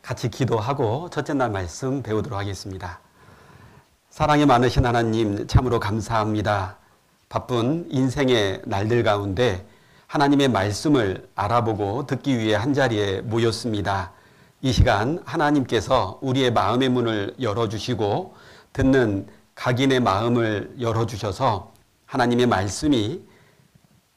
같이 기도하고 첫째 날 말씀 배우도록 하겠습니다. 사랑이 많으신 하나님 참으로 감사합니다. 바쁜 인생의 날들 가운데 하나님의 말씀을 알아보고 듣기 위해 한자리에 모였습니다. 이 시간 하나님께서 우리의 마음의 문을 열어주시고 듣는 각인의 마음을 열어주셔서 하나님의 말씀이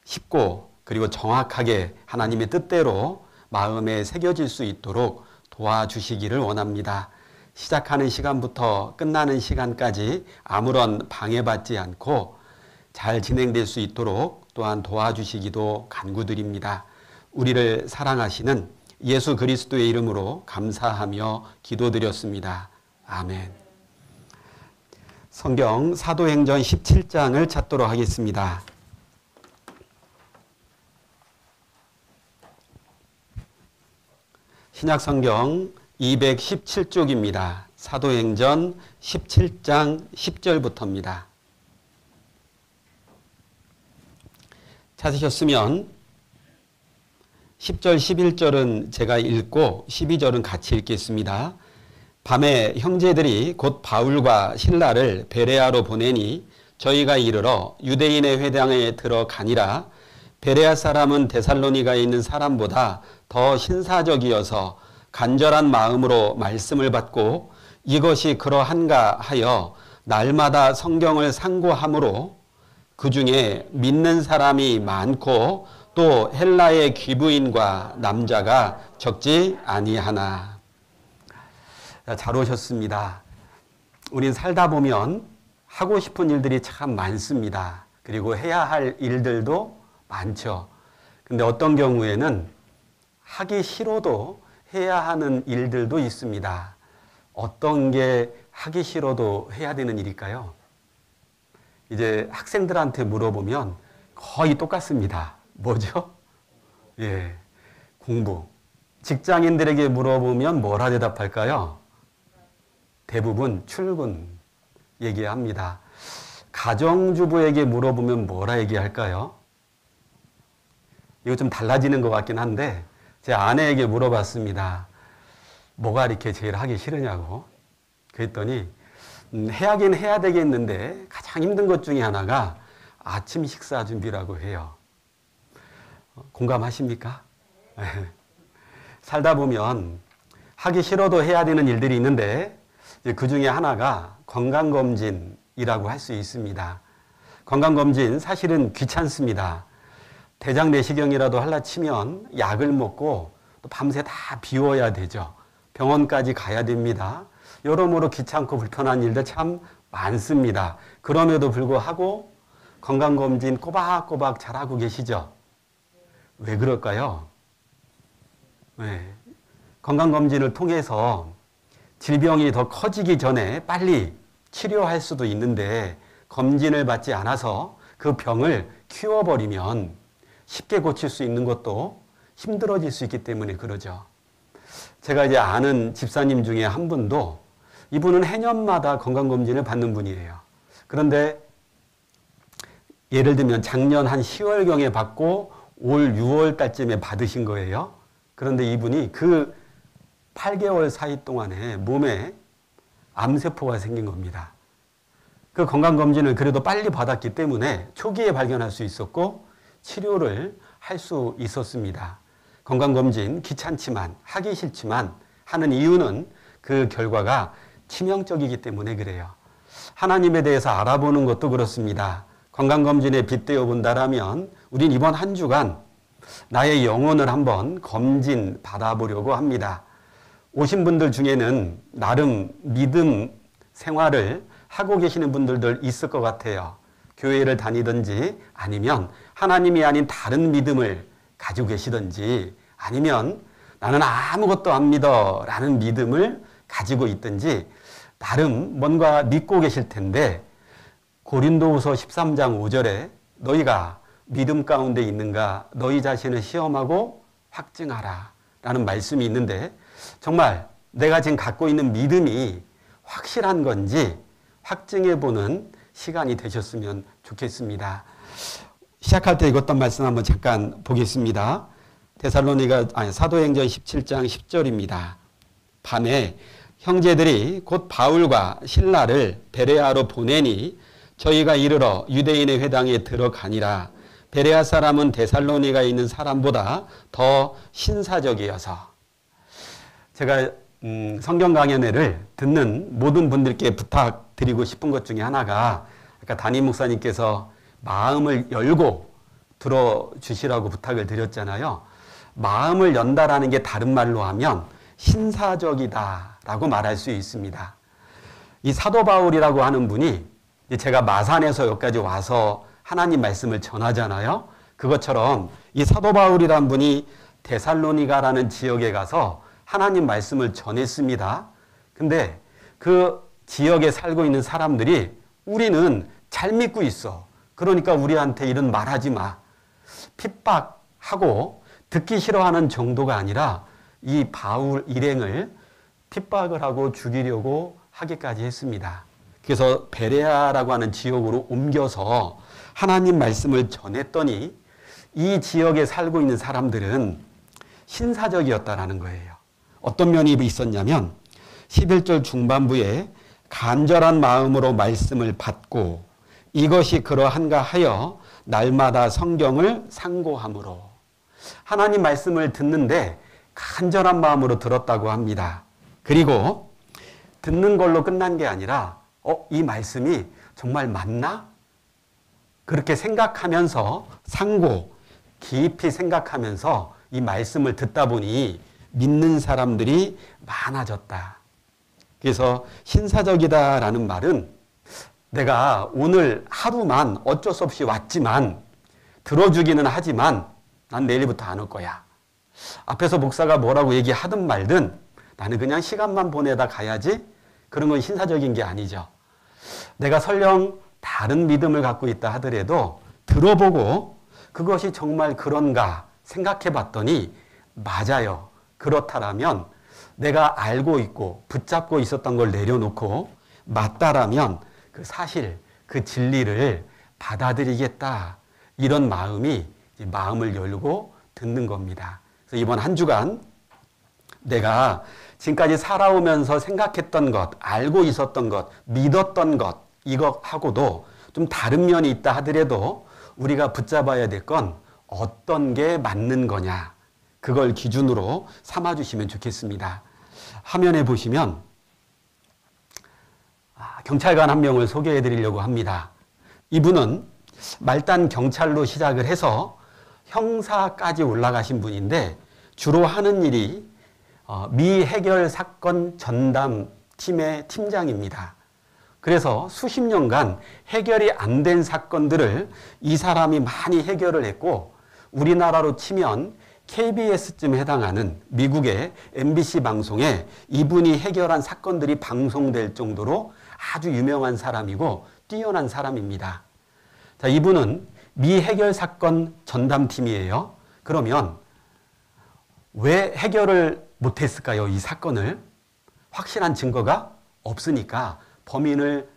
쉽고 그리고 정확하게 하나님의 뜻대로 마음에 새겨질 수 있도록 도와주시기를 원합니다. 시작하는 시간부터 끝나는 시간까지 아무런 방해받지 않고 잘 진행될 수 있도록 또한 도와주시기도 간구드립니다. 우리를 사랑하시는 예수 그리스도의 이름으로 감사하며 기도드렸습니다. 아멘. 성경 사도행전 17장을 찾도록 하겠습니다. 신약성경 217쪽입니다. 사도행전 17장 10절부터입니다. 찾으셨으면 10절 11절은 제가 읽고 12절은 같이 읽겠습니다. 밤에 형제들이 곧 바울과 실라를 베레아로 보내니 저희가 이르러 유대인의 회당에 들어가니라. 베레아 사람은 데살로니가에 있는 사람보다 더 신사적이어서 간절한 마음으로 말씀을 받고 이것이 그러한가 하여 날마다 성경을 상고하므로 그 중에 믿는 사람이 많고 또 헬라의 귀부인과 남자가 적지 아니하나. 잘 오셨습니다. 우린 살다 보면 하고 싶은 일들이 참 많습니다. 그리고 해야 할 일들도 많죠. 근데 어떤 경우에는 하기 싫어도 해야 하는 일들도 있습니다. 어떤 게 하기 싫어도 해야 되는 일일까요? 이제 학생들한테 물어보면 거의 똑같습니다. 뭐죠? 예, 공부. 직장인들에게 물어보면 뭐라 대답할까요? 대부분 출근 얘기합니다. 가정주부에게 물어보면 뭐라 얘기할까요? 이거 좀 달라지는 것 같긴 한데 제 아내에게 물어봤습니다. 뭐가 이렇게 제일 하기 싫으냐고. 그랬더니 해야긴 해야 되겠는데 가장 힘든 것 중에 하나가 아침 식사 준비라고 해요. 공감하십니까? 살다 보면 하기 싫어도 해야 되는 일들이 있는데 그 중에 하나가 건강검진이라고 할 수 있습니다. 건강검진 사실은 귀찮습니다. 대장 내시경이라도 할라 치면 약을 먹고 또 밤새 다 비워야 되죠. 병원까지 가야 됩니다. 여러모로 귀찮고 불편한 일들 참 많습니다. 그럼에도 불구하고 건강검진 꼬박꼬박 잘하고 계시죠? 왜 그럴까요? 네. 건강검진을 통해서 질병이 더 커지기 전에 빨리 치료할 수도 있는데 검진을 받지 않아서 그 병을 키워버리면 쉽게 고칠 수 있는 것도 힘들어질 수 있기 때문에 그러죠. 제가 이제 아는 집사님 중에 한 분도 이분은 해년마다 건강검진을 받는 분이에요. 그런데 예를 들면 작년 한 10월경에 받고 올 6월달쯤에 받으신 거예요. 그런데 이분이 그 8개월 사이 동안에 몸에 암세포가 생긴 겁니다. 그 건강검진을 그래도 빨리 받았기 때문에 초기에 발견할 수 있었고 치료를 할 수 있었습니다. 건강검진 귀찮지만 하기 싫지만 하는 이유는 그 결과가 치명적이기 때문에 그래요. 하나님에 대해서 알아보는 것도 그렇습니다. 건강검진에 빗대어 본다라면 우린 이번 한 주간 나의 영혼을 한번 검진 받아보려고 합니다. 오신 분들 중에는 나름 믿음 생활을 하고 계시는 분들도 있을 것 같아요. 교회를 다니든지 아니면 하나님이 아닌 다른 믿음을 가지고 계시든지 아니면 나는 아무것도 안 믿어 라는 믿음을 가지고 있든지 나름 뭔가 믿고 계실 텐데 고린도후서 13장 5절에 너희가 믿음 가운데 있는가 너희 자신을 시험하고 확증하라 라는 말씀이 있는데 정말 내가 지금 갖고 있는 믿음이 확실한 건지 확증해보는 시간이 되셨으면 좋겠습니다. 시작할 때 읽었던 말씀 한번 잠깐 보겠습니다. 사도행전 17장 10절입니다. 밤에 형제들이 곧 바울과 실라를 베레아로 보내니 저희가 이르러 유대인의 회당에 들어가니라. 베레아 사람은 데살로니가에 있는 사람보다 더 신사적이어서. 제가 성경 강연회를 듣는 모든 분들께 부탁드리고 싶은 것 중에 하나가 아까 담임 목사님께서 마음을 열고 들어주시라고 부탁을 드렸잖아요. 마음을 연다라는 게 다른 말로 하면 신사적이다라고 말할 수 있습니다. 이 사도 바울이라고 하는 분이 제가 마산에서 여기까지 와서 하나님 말씀을 전하잖아요. 그것처럼 이 사도 바울이라는 분이 데살로니가라는 지역에 가서 하나님 말씀을 전했습니다. 근데 그 지역에 살고 있는 사람들이 우리는 잘 믿고 있어. 그러니까 우리한테 이런 말하지 마. 핍박하고 듣기 싫어하는 정도가 아니라 이 바울 일행을 핍박을 하고 죽이려고 하기까지 했습니다. 그래서 베레아라고 하는 지역으로 옮겨서 하나님 말씀을 전했더니 이 지역에 살고 있는 사람들은 신사적이었다라는 거예요. 어떤 면이 있었냐면 11절 중반부에 간절한 마음으로 말씀을 받고 이것이 그러한가 하여 날마다 성경을 상고함으로. 하나님 말씀을 듣는데 간절한 마음으로 들었다고 합니다. 그리고 듣는 걸로 끝난 게 아니라 이 말씀이 정말 맞나? 그렇게 생각하면서 상고, 깊이 생각하면서 이 말씀을 듣다 보니 믿는 사람들이 많아졌다. 그래서 신사적이다라는 말은 내가 오늘 하루만 어쩔 수 없이 왔지만 들어주기는 하지만 난 내일부터 안 올 거야. 앞에서 목사가 뭐라고 얘기하든 말든 나는 그냥 시간만 보내다 가야지. 그런 건 신사적인 게 아니죠. 내가 설령 다른 믿음을 갖고 있다 하더라도 들어보고 그것이 정말 그런가 생각해 봤더니 맞아요. 그렇다라면 내가 알고 있고 붙잡고 있었던 걸 내려놓고 맞다라면 그 사실, 그 진리를 받아들이겠다. 이런 마음이 마음을 열고 듣는 겁니다. 그래서 이번 한 주간 내가 지금까지 살아오면서 생각했던 것, 알고 있었던 것, 믿었던 것, 이것하고도 좀 다른 면이 있다 하더라도 우리가 붙잡아야 될 건 어떤 게 맞는 거냐. 그걸 기준으로 삼아주시면 좋겠습니다. 화면에 보시면 경찰관 한 명을 소개해 드리려고 합니다. 이분은 말단 경찰로 시작을 해서 형사까지 올라가신 분인데 주로 하는 일이 미해결 사건 전담 팀의 팀장입니다. 그래서 수십 년간 해결이 안 된 사건들을 이 사람이 많이 해결을 했고 우리나라로 치면 KBS쯤 해당하는 미국의 MBC 방송에 이분이 해결한 사건들이 방송될 정도로 아주 유명한 사람이고 뛰어난 사람입니다. 자, 이분은 미해결 사건 전담팀이에요. 그러면 왜 해결을 못했을까요? 이 사건을. 확실한 증거가 없으니까 범인을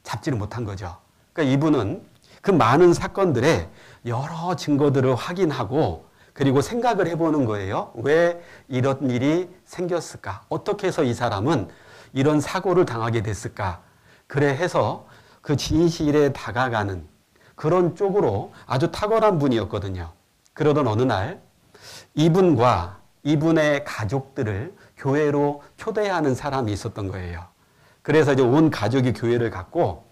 잡지를 못한 거죠. 그러니까 이분은 그 많은 사건들의 여러 증거들을 확인하고 그리고 생각을 해보는 거예요. 왜 이런 일이 생겼을까? 어떻게 해서 이 사람은 이런 사고를 당하게 됐을까? 그래 해서 그 진실에 다가가는 그런 쪽으로 아주 탁월한 분이었거든요. 그러던 어느 날 이분과 이분의 가족들을 교회로 초대하는 사람이 있었던 거예요. 그래서 이제 온 가족이 교회를 갔고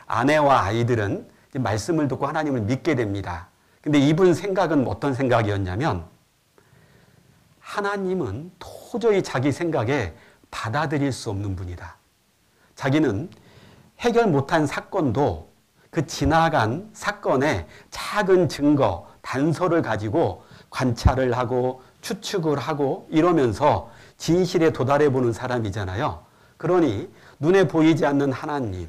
아내와 아이들은 말씀을 듣고 하나님을 믿게 됩니다. 근데 이분 생각은 어떤 생각이었냐면 하나님은 도저히 자기 생각에 받아들일 수 없는 분이다. 자기는 해결 못한 사건도 그 지나간 사건의 작은 증거, 단서를 가지고 관찰을 하고 추측을 하고 이러면서 진실에 도달해 보는 사람이잖아요. 그러니 눈에 보이지 않는 하나님,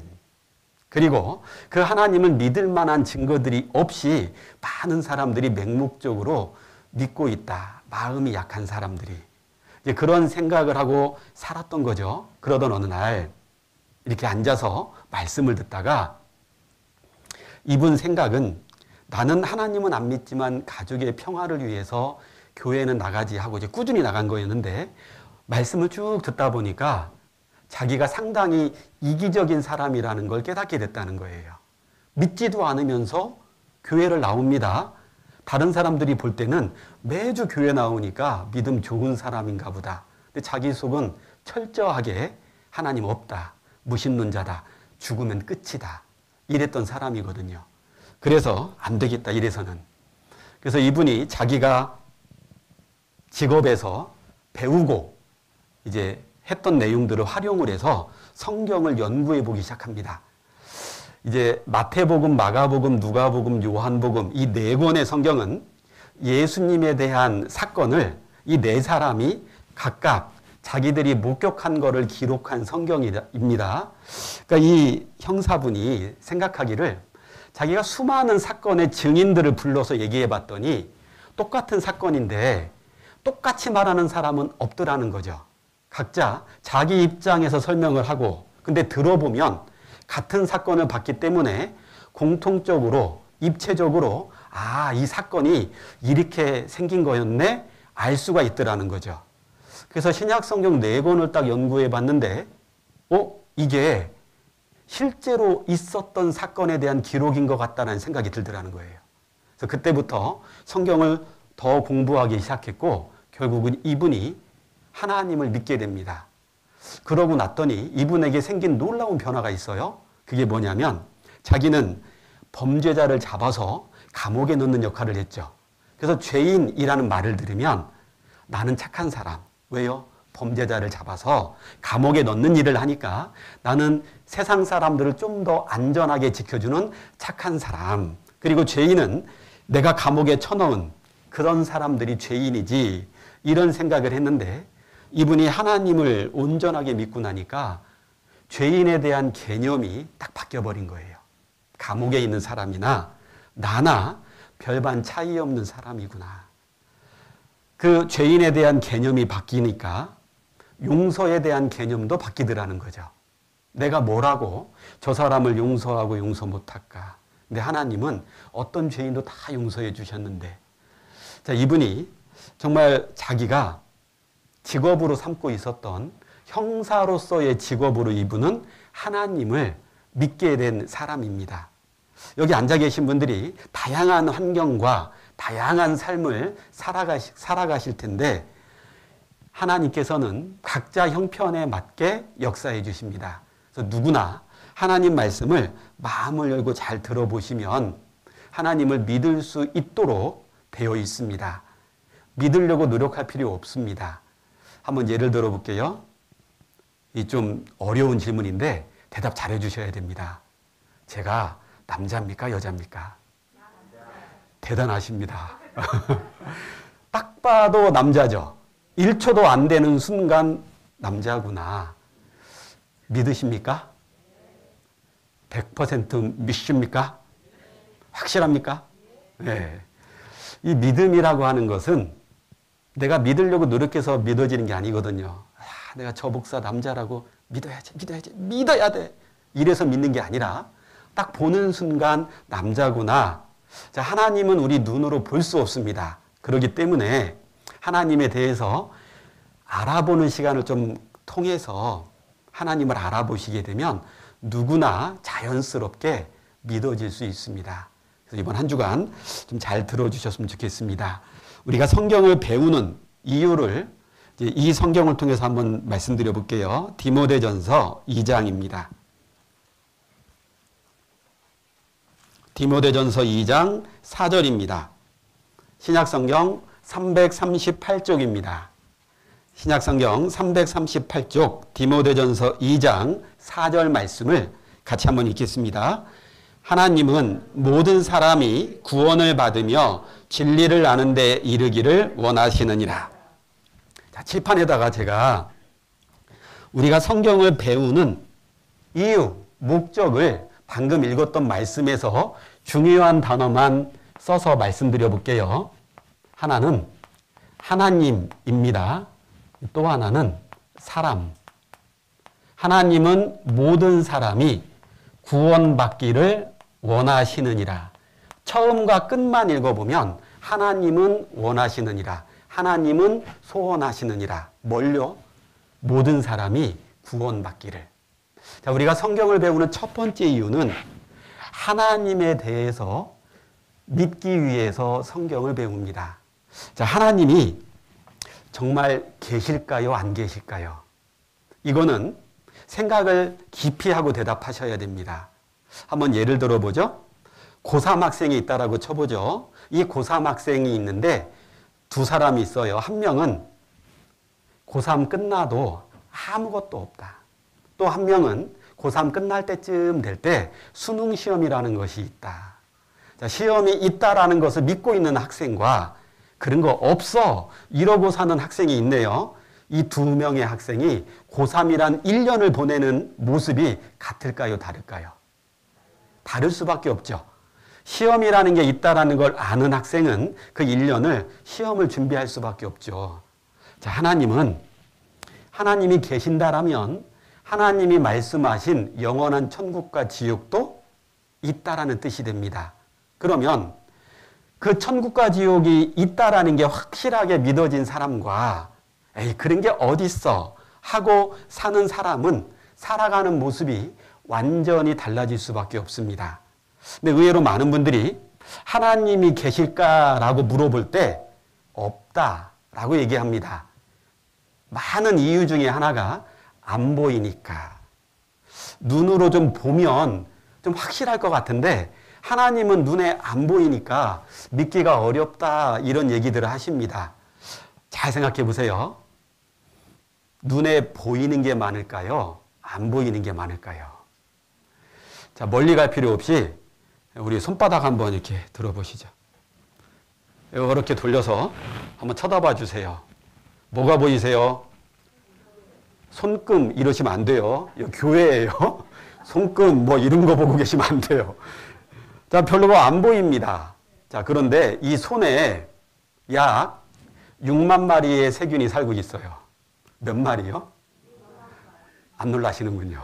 그리고 그 하나님을 믿을 만한 증거들이 없이 많은 사람들이 맹목적으로 믿고 있다. 마음이 약한 사람들이. 이제 그런 생각을 하고 살았던 거죠. 그러던 어느 날 이렇게 앉아서 말씀을 듣다가 이분 생각은 나는 하나님은 안 믿지만 가족의 평화를 위해서 교회는 나가지 하고 이제 꾸준히 나간 거였는데 말씀을 쭉 듣다 보니까 자기가 상당히 이기적인 사람이라는 걸 깨닫게 됐다는 거예요. 믿지도 않으면서 교회를 나옵니다. 다른 사람들이 볼 때는 매주 교회 나오니까 믿음 좋은 사람인가 보다. 근데 자기 속은 철저하게 하나님 없다. 무신론자다. 죽으면 끝이다. 이랬던 사람이거든요. 그래서 안 되겠다 이래서는. 그래서 이분이 자기가 직업에서 배우고 이제 했던 내용들을 활용을 해서 성경을 연구해 보기 시작합니다. 이제 마태복음, 마가복음, 누가복음, 요한복음 이 네 권의 성경은 예수님에 대한 사건을 이 네 사람이 각각 자기들이 목격한 것을 기록한 성경입니다. 그러니까 이 형사분이 생각하기를 자기가 수많은 사건의 증인들을 불러서 얘기해 봤더니 똑같은 사건인데 똑같이 말하는 사람은 없더라는 거죠. 각자 자기 입장에서 설명을 하고 근데 들어보면 같은 사건을 봤기 때문에 공통적으로 입체적으로 이 사건이 이렇게 생긴 거였네 알 수가 있더라는 거죠. 그래서 신약성경 4권을 딱 연구해 봤는데 이게 실제로 있었던 사건에 대한 기록인 것 같다는 생각이 들더라는 거예요. 그래서 그때부터 성경을 더 공부하기 시작했고 결국은 이분이 하나님을 믿게 됩니다. 그러고 났더니 이분에게 생긴 놀라운 변화가 있어요. 그게 뭐냐면 자기는 범죄자를 잡아서 감옥에 넣는 역할을 했죠. 그래서 죄인이라는 말을 들으면 나는 착한 사람. 왜요? 범죄자를 잡아서 감옥에 넣는 일을 하니까 나는 세상 사람들을 좀 더 안전하게 지켜주는 착한 사람. 그리고 죄인은 내가 감옥에 쳐넣은 그런 사람들이 죄인이지 이런 생각을 했는데 이분이 하나님을 온전하게 믿고 나니까 죄인에 대한 개념이 딱 바뀌어버린 거예요. 감옥에 있는 사람이나 나나 별반 차이 없는 사람이구나. 그 죄인에 대한 개념이 바뀌니까 용서에 대한 개념도 바뀌더라는 거죠. 내가 뭐라고 저 사람을 용서하고 용서 못할까. 근데 하나님은 어떤 죄인도 다 용서해 주셨는데 자, 이분이 정말 자기가 직업으로 삼고 있었던 형사로서의 직업으로 이분은 하나님을 믿게 된 사람입니다. 여기 앉아 계신 분들이 다양한 환경과 다양한 삶을 살아가실 텐데 하나님께서는 각자 형편에 맞게 역사해 주십니다. 그래서 누구나 하나님 말씀을 마음을 열고 잘 들어보시면 하나님을 믿을 수 있도록 되어 있습니다. 믿으려고 노력할 필요 없습니다. 한번 예를 들어 볼게요. 이 좀 어려운 질문인데 대답 잘해 주셔야 됩니다. 제가 남자입니까? 여자입니까? 대단하십니다. 딱 봐도 남자죠. 1초도 안 되는 순간 남자구나. 믿으십니까? 100% 믿습니까? 확실합니까? 네. 이 믿음이라고 하는 것은 내가 믿으려고 노력해서 믿어지는 게 아니거든요. 내가 저 목사 남자라고 믿어야 돼. 이래서 믿는 게 아니라 딱 보는 순간 남자구나. 자, 하나님은 우리 눈으로 볼 수 없습니다. 그렇기 때문에 하나님에 대해서 알아보는 시간을 좀 통해서 하나님을 알아보시게 되면 누구나 자연스럽게 믿어질 수 있습니다. 그래서 이번 한 주간 좀 잘 들어주셨으면 좋겠습니다. 우리가 성경을 배우는 이유를 이제 이 성경을 통해서 한번 말씀드려 볼게요. 디모데전서 2장입니다. 디모데전서 2장 4절입니다. 신약성경 338쪽입니다. 신약성경 338쪽 디모데전서 2장 4절 말씀을 같이 한번 읽겠습니다. 하나님은 모든 사람이 구원을 받으며 진리를 아는 데 이르기를 원하시느니라. 자, 칠판에다가 제가 우리가 성경을 배우는 이유, 목적을 방금 읽었던 말씀에서 중요한 단어만 써서 말씀드려 볼게요. 하나는 하나님입니다. 또 하나는 사람. 하나님은 모든 사람이 구원받기를 원하시느니라. 처음과 끝만 읽어보면 하나님은 원하시느니라. 하나님은 소원하시느니라. 뭘요? 모든 사람이 구원받기를. 자, 우리가 성경을 배우는 첫 번째 이유는 하나님에 대해서 믿기 위해서 성경을 배웁니다. 자, 하나님이 정말 계실까요? 안 계실까요? 이거는 생각을 깊이 하고 대답하셔야 됩니다. 한번 예를 들어보죠. 고3 학생이 있다라고 쳐보죠. 이 고3 학생이 있는데 두 사람이 있어요. 한 명은 고3 끝나도 아무것도 없다. 또 한 명은 고3 끝날 때쯤 될 때 수능 시험이라는 것이 있다. 자, 시험이 있다라는 것을 믿고 있는 학생과 그런 거 없어 이러고 사는 학생이 있네요. 이 두 명의 학생이 고3이란 1년을 보내는 모습이 같을까요? 다를까요? 다를 수밖에 없죠. 시험이라는 게 있다라는 걸 아는 학생은 그 1년을 시험을 준비할 수밖에 없죠. 자, 하나님이 계신다라면 하나님이 말씀하신 영원한 천국과 지옥도 있다라는 뜻이 됩니다. 그러면 그 천국과 지옥이 있다라는 게 확실하게 믿어진 사람과 에이, 그런 게 어딨어 하고 사는 사람은 살아가는 모습이 완전히 달라질 수밖에 없습니다. 근데 의외로 많은 분들이 하나님이 계실까라고 물어볼 때 없다라고 얘기합니다. 많은 이유 중에 하나가 안 보이니까. 눈으로 좀 보면 좀 확실할 것 같은데 하나님은 눈에 안 보이니까 믿기가 어렵다 이런 얘기들을 하십니다. 잘 생각해 보세요. 눈에 보이는 게 많을까요? 안 보이는 게 많을까요? 자, 멀리 갈 필요 없이 우리 손바닥 한번 이렇게 들어보시죠. 이렇게 돌려서 한번 쳐다봐 주세요. 뭐가 보이세요? 손금 이러시면 안 돼요. 이거 교회예요. 손금 뭐 이런 거 보고 계시면 안 돼요. 자, 별로 안 보입니다. 자, 그런데 이 손에 약 6만 마리의 세균이 살고 있어요. 몇 마리요? 안 놀라시는군요.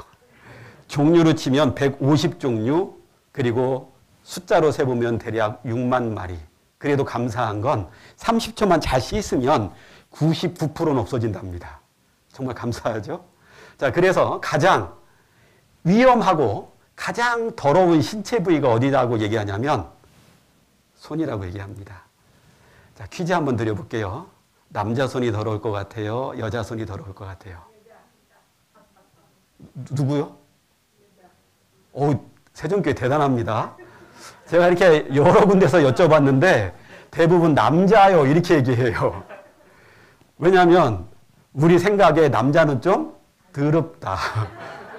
종류로 치면 150종류, 그리고 숫자로 세보면 대략 6만 마리. 그래도 감사한 건 30초만 잘 씻으면 99%는 없어진답니다. 정말 감사하죠? 자, 그래서 가장 위험하고 가장 더러운 신체 부위가 어디라고 얘기하냐면 손이라고 얘기합니다. 자, 퀴즈 한번 드려볼게요. 남자 손이 더러울 것 같아요? 여자 손이 더러울 것 같아요? 누구요? 세종교회 대단합니다. 제가 이렇게 여러 군데서 여쭤봤는데 대부분 남자요 이렇게 얘기해요. 왜냐하면 우리 생각에 남자는 좀 더럽다.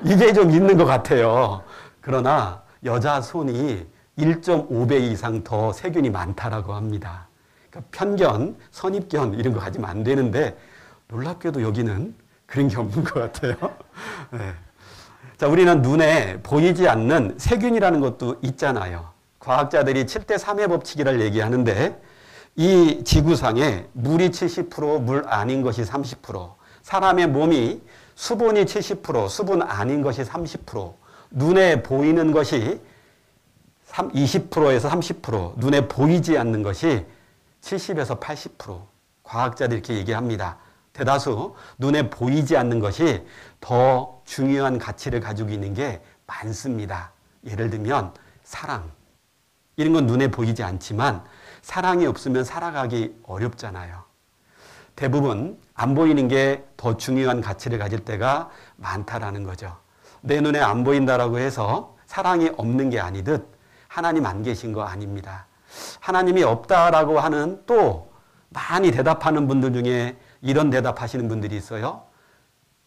이게 좀 있는 것 같아요. 그러나 여자 손이 1.5배 이상 더 세균이 많다라고 합니다. 그러니까 편견, 선입견 이런 거 가지면 안 되는데 놀랍게도 여기는 그런 게 없는 것 같아요. 네. 자, 우리는 눈에 보이지 않는 세균이라는 것도 있잖아요. 과학자들이 7대 3의 법칙이라를 얘기하는데 이 지구상에 물이 70%, 물 아닌 것이 30%, 사람의 몸이 수분이 70%, 수분 아닌 것이 30%, 눈에 보이는 것이 20%에서 30%, 눈에 보이지 않는 것이 70에서 80%. 과학자들이 이렇게 얘기합니다. 대다수 눈에 보이지 않는 것이 더 중요한 가치를 가지고 있는 게 많습니다. 예를 들면 사랑. 이런 건 눈에 보이지 않지만 사랑이 없으면 살아가기 어렵잖아요. 대부분 안 보이는 게 더 중요한 가치를 가질 때가 많다라는 거죠. 내 눈에 안 보인다라고 해서 사랑이 없는 게 아니듯 하나님 안 계신 거 아닙니다. 하나님이 없다라고 하는 또 많이 대답하는 분들 중에 이런 대답하시는 분들이 있어요.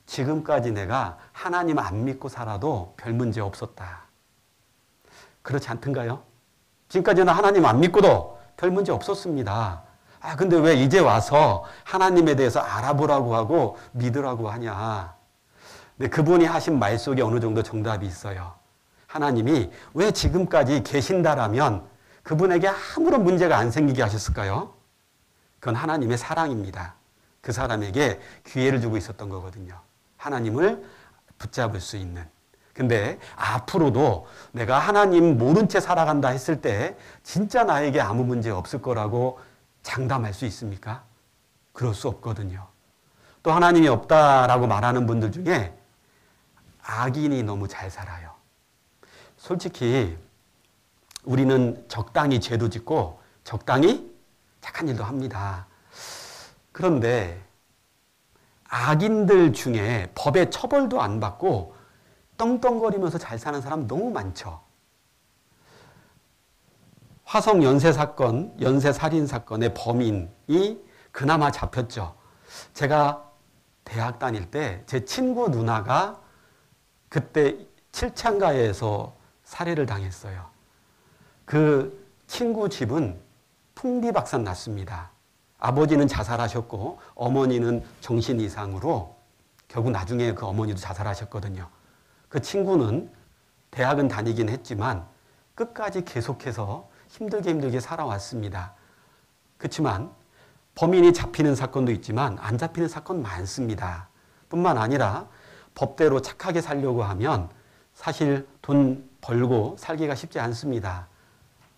지금까지 내가 하나님 안 믿고 살아도 별 문제 없었다. 그렇지 않던가요? 지금까지는 하나님 안 믿고도 별 문제 없었습니다. 근데 왜 이제 와서 하나님에 대해서 알아보라고 하고 믿으라고 하냐. 근데 그분이 하신 말 속에 어느 정도 정답이 있어요. 하나님이 왜 지금까지 계신다라면 그분에게 아무런 문제가 안 생기게 하셨을까요? 그건 하나님의 사랑입니다. 그 사람에게 기회를 주고 있었던 거거든요. 하나님을 붙잡을 수 있는. 근데 앞으로도 내가 하나님 모른 채 살아간다 했을 때 진짜 나에게 아무 문제 없을 거라고 장담할 수 있습니까? 그럴 수 없거든요. 또 하나님이 없다라고 말하는 분들 중에 악인이 너무 잘 살아요. 솔직히 우리는 적당히 죄도 짓고 적당히 착한 일도 합니다. 그런데 악인들 중에 법의 처벌도 안 받고 떵떵거리면서 잘 사는 사람 너무 많죠. 화성 연쇄 사건, 연쇄 살인 사건의 범인이 그나마 잡혔죠. 제가 대학 다닐 때 제 친구 누나가 그때 칠창가에서 살해를 당했어요. 그 친구 집은 풍비박산 났습니다. 아버지는 자살하셨고 어머니는 정신 이상으로 결국 나중에 그 어머니도 자살하셨거든요. 그 친구는 대학은 다니긴 했지만 끝까지 계속해서 힘들게 살아왔습니다. 그렇지만 범인이 잡히는 사건도 있지만 안 잡히는 사건 많습니다. 뿐만 아니라 법대로 착하게 살려고 하면 사실 돈 벌고 살기가 쉽지 않습니다.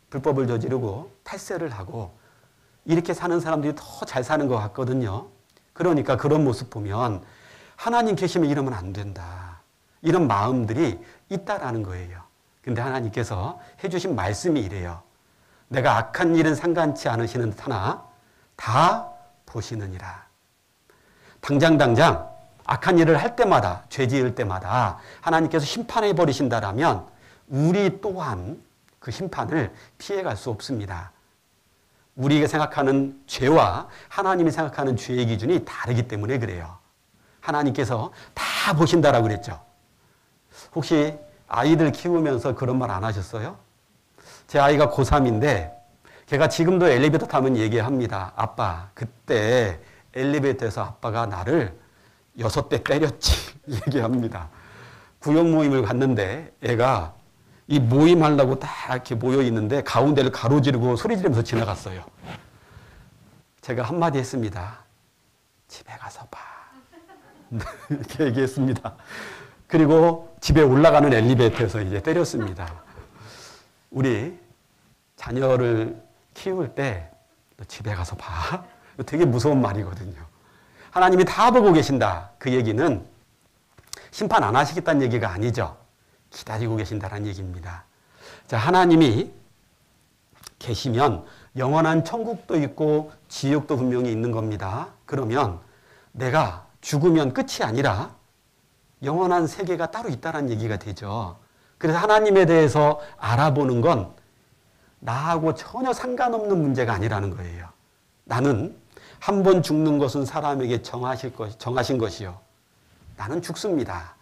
불법을 저지르고 탈세를 하고 이렇게 사는 사람들이 더 잘 사는 것 같거든요. 그러니까 그런 모습 보면 하나님 계시면 이러면 안 된다. 이런 마음들이 있다라는 거예요. 근데 하나님께서 해주신 말씀이 이래요. 내가 악한 일은 상관치 않으시는 하나 다 보시느니라. 당장 악한 일을 할 때마다 죄 지을 때마다 하나님께서 심판해 버리신다라면 우리 또한 그 심판을 피해갈 수 없습니다. 우리가 생각하는 죄와 하나님이 생각하는 죄의 기준이 다르기 때문에 그래요. 하나님께서 다 보신다라고 그랬죠. 혹시 아이들 키우면서 그런 말 안 하셨어요? 제 아이가 고3인데 걔가 지금도 엘리베이터 타면 얘기합니다. 아빠, 그때 엘리베이터에서 아빠가 나를 6대 때렸지. 얘기합니다. 구역 모임을 갔는데 애가 이 모임하려고 딱 이렇게 모여 있는데 가운데를 가로지르고 소리 지르면서 지나갔어요. 제가 한마디 했습니다. 집에 가서 봐. 이렇게 얘기했습니다. 그리고 집에 올라가는 엘리베이터에서 이제 때렸습니다. 우리 자녀를 키울 때 너 집에 가서 봐. 되게 무서운 말이거든요. 하나님이 다 보고 계신다. 그 얘기는 심판 안 하시겠다는 얘기가 아니죠. 기다리고 계신다는 얘기입니다. 자, 하나님이 계시면 영원한 천국도 있고 지옥도 분명히 있는 겁니다. 그러면 내가 죽으면 끝이 아니라 영원한 세계가 따로 있다는 얘기가 되죠. 그래서 하나님에 대해서 알아보는 건 나하고 전혀 상관없는 문제가 아니라는 거예요. 나는 한 번 죽는 것은 사람에게 정하신 것이요. 나는 죽습니다.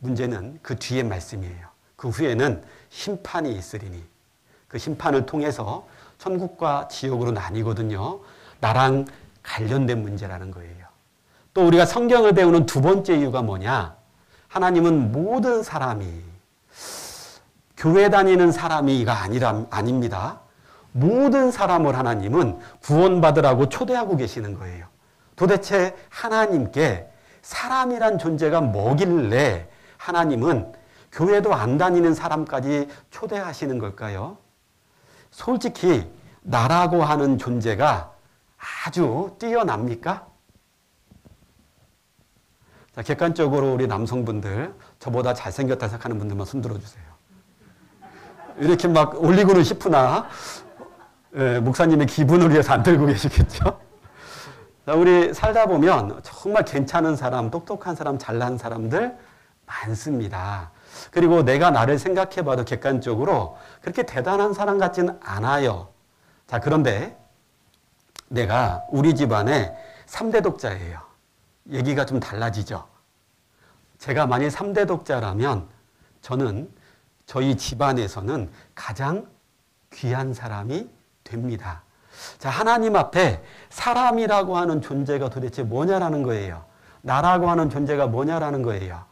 문제는 그 뒤의 말씀이에요. 그 후에는 심판이 있으리니 그 심판을 통해서 천국과 지옥으로 나뉘거든요. 나랑 관련된 문제라는 거예요. 또 우리가 성경을 배우는 두 번째 이유가 뭐냐? 하나님은 모든 사람이 교회 다니는 사람이가 아닙니다. 모든 사람을 하나님은 구원받으라고 초대하고 계시는 거예요. 도대체 하나님께 사람이란 존재가 뭐길래 하나님은 교회도 안 다니는 사람까지 초대하시는 걸까요? 솔직히 나라고 하는 존재가 아주 뛰어납니까? 자, 객관적으로 우리 남성분들 저보다 잘생겼다 생각하는 분들만 손 들어주세요. 이렇게 막 올리고는 싶으나 목사님의 기분을 위해서 안 들고 계시겠죠? 자, 우리 살다 보면 정말 괜찮은 사람, 똑똑한 사람, 잘난 사람들 많습니다. 그리고 내가 나를 생각해봐도 객관적으로 그렇게 대단한 사람 같지는 않아요. 자, 그런데 내가 우리 집안에 3대 독자예요. 얘기가 좀 달라지죠. 제가 만일 3대 독자라면 저는 저희 집안에서는 가장 귀한 사람이 됩니다. 자, 하나님 앞에 사람이라고 하는 존재가 도대체 뭐냐라는 거예요. 나라고 하는 존재가 뭐냐라는 거예요.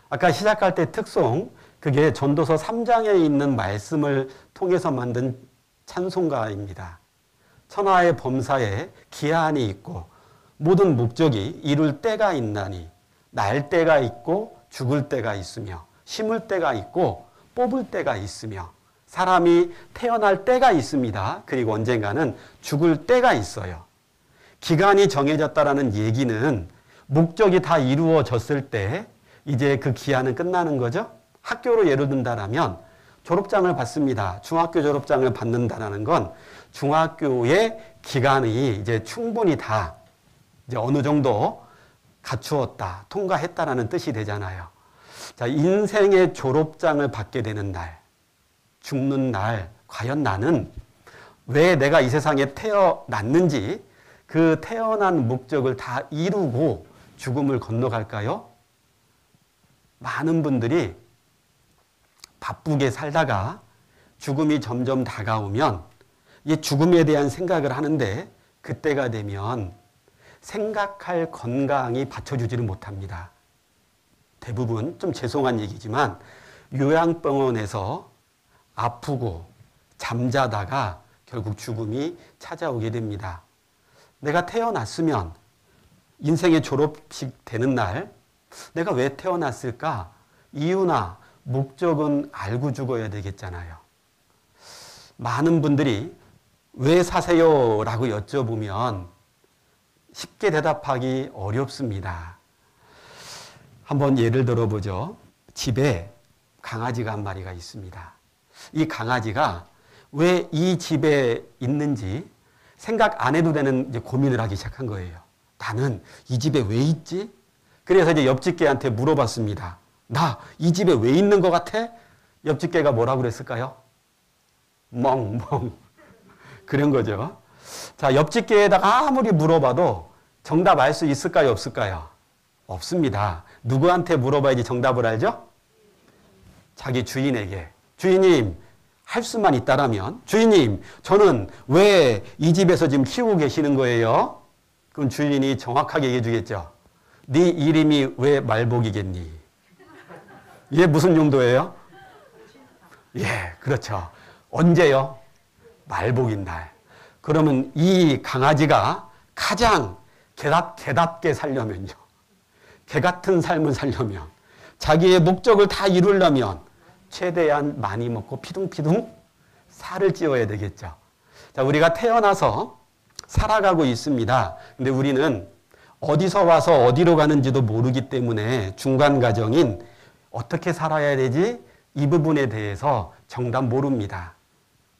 아까 시작할 때 특송, 그게 전도서 3장에 있는 말씀을 통해서 만든 찬송가입니다. 천하의 범사에 기한이 있고 모든 목적이 이룰 때가 있나니 날 때가 있고 죽을 때가 있으며 심을 때가 있고 뽑을 때가 있으며 사람이 태어날 때가 있습니다. 그리고 언젠가는 죽을 때가 있어요. 기간이 정해졌다라는 얘기는 목적이 다 이루어졌을 때 이제 그 기한은 끝나는 거죠. 학교로 예를 든다라면 졸업장을 받습니다. 중학교 졸업장을 받는다라는 건 중학교의 기간이 이제 충분히 다 이제 어느 정도 갖추었다, 통과했다라는 뜻이 되잖아요. 자, 인생의 졸업장을 받게 되는 날, 죽는 날, 과연 나는 왜 내가 이 세상에 태어났는지 그 태어난 목적을 다 이루고 죽음을 건너갈까요? 많은 분들이 바쁘게 살다가 죽음이 점점 다가오면 이 죽음에 대한 생각을 하는데 그때가 되면 생각할 건강이 받쳐주지를 못합니다. 대부분 좀 죄송한 얘기지만 요양병원에서 아프고 잠자다가 결국 죽음이 찾아오게 됩니다. 내가 태어났으면 인생의 졸업식 되는 날 내가 왜 태어났을까? 이유나 목적은 알고 죽어야 되겠잖아요. 많은 분들이 왜 사세요? 라고 여쭤보면 쉽게 대답하기 어렵습니다. 한번 예를 들어보죠. 집에 강아지가 한 마리가 있습니다. 이 강아지가 왜 이 집에 있는지 생각 안 해도 되는 이제 고민을 하기 시작한 거예요. 나는 이 집에 왜 있지? 그래서 이제 옆집 개한테 물어봤습니다. 나 이 집에 왜 있는 것 같아? 옆집 개가 뭐라고 그랬을까요? 멍멍. 그런 거죠. 자, 옆집 개에다가 아무리 물어봐도 정답 알 수 있을까요? 없을까요? 없습니다. 누구한테 물어봐야지 정답을 알죠? 자기 주인에게. 주인님, 할 수만 있다라면, 주인님, 저는 왜 이 집에서 지금 키우고 계시는 거예요? 그럼 주인이 정확하게 얘기해 주겠죠. 네 이름이 왜 말복이겠니? 이게 무슨 용도예요? 예, 그렇죠. 언제요? 말복인 날. 그러면 이 강아지가 가장 개답게 살려면요. 개 같은 삶을 살려면, 자기의 목적을 다 이루려면 최대한 많이 먹고 피둥피둥 살을 찌워야 되겠죠. 자, 우리가 태어나서 살아가고 있습니다. 근데 우리는 어디서 와서 어디로 가는지도 모르기 때문에 중간 과정인 어떻게 살아야 되지? 이 부분에 대해서 정답 모릅니다.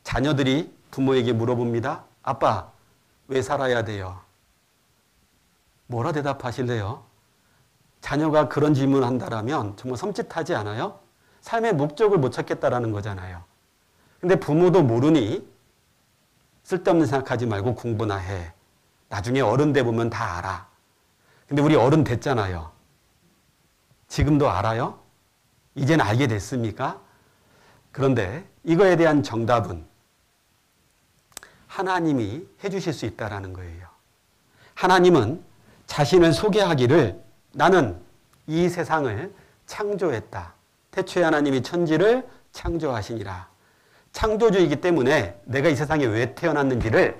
자녀들이 부모에게 물어봅니다. 아빠, 왜 살아야 돼요? 뭐라 대답하실래요? 자녀가 그런 질문을 한다면 정말 섬찟하지 않아요? 삶의 목적을 못 찾겠다라는 거잖아요. 근데 부모도 모르니 쓸데없는 생각하지 말고 공부나 해. 나중에 어른 돼 보면 다 알아. 근데 우리 어른 됐잖아요. 지금도 알아요? 이제는 알게 됐습니까? 그런데 이거에 대한 정답은 하나님이 해주실 수 있다는 거예요. 하나님은 자신을 소개하기를 나는 이 세상을 창조했다. 태초에 하나님이 천지를 창조하시니라. 창조주이기 때문에 내가 이 세상에 왜 태어났는지를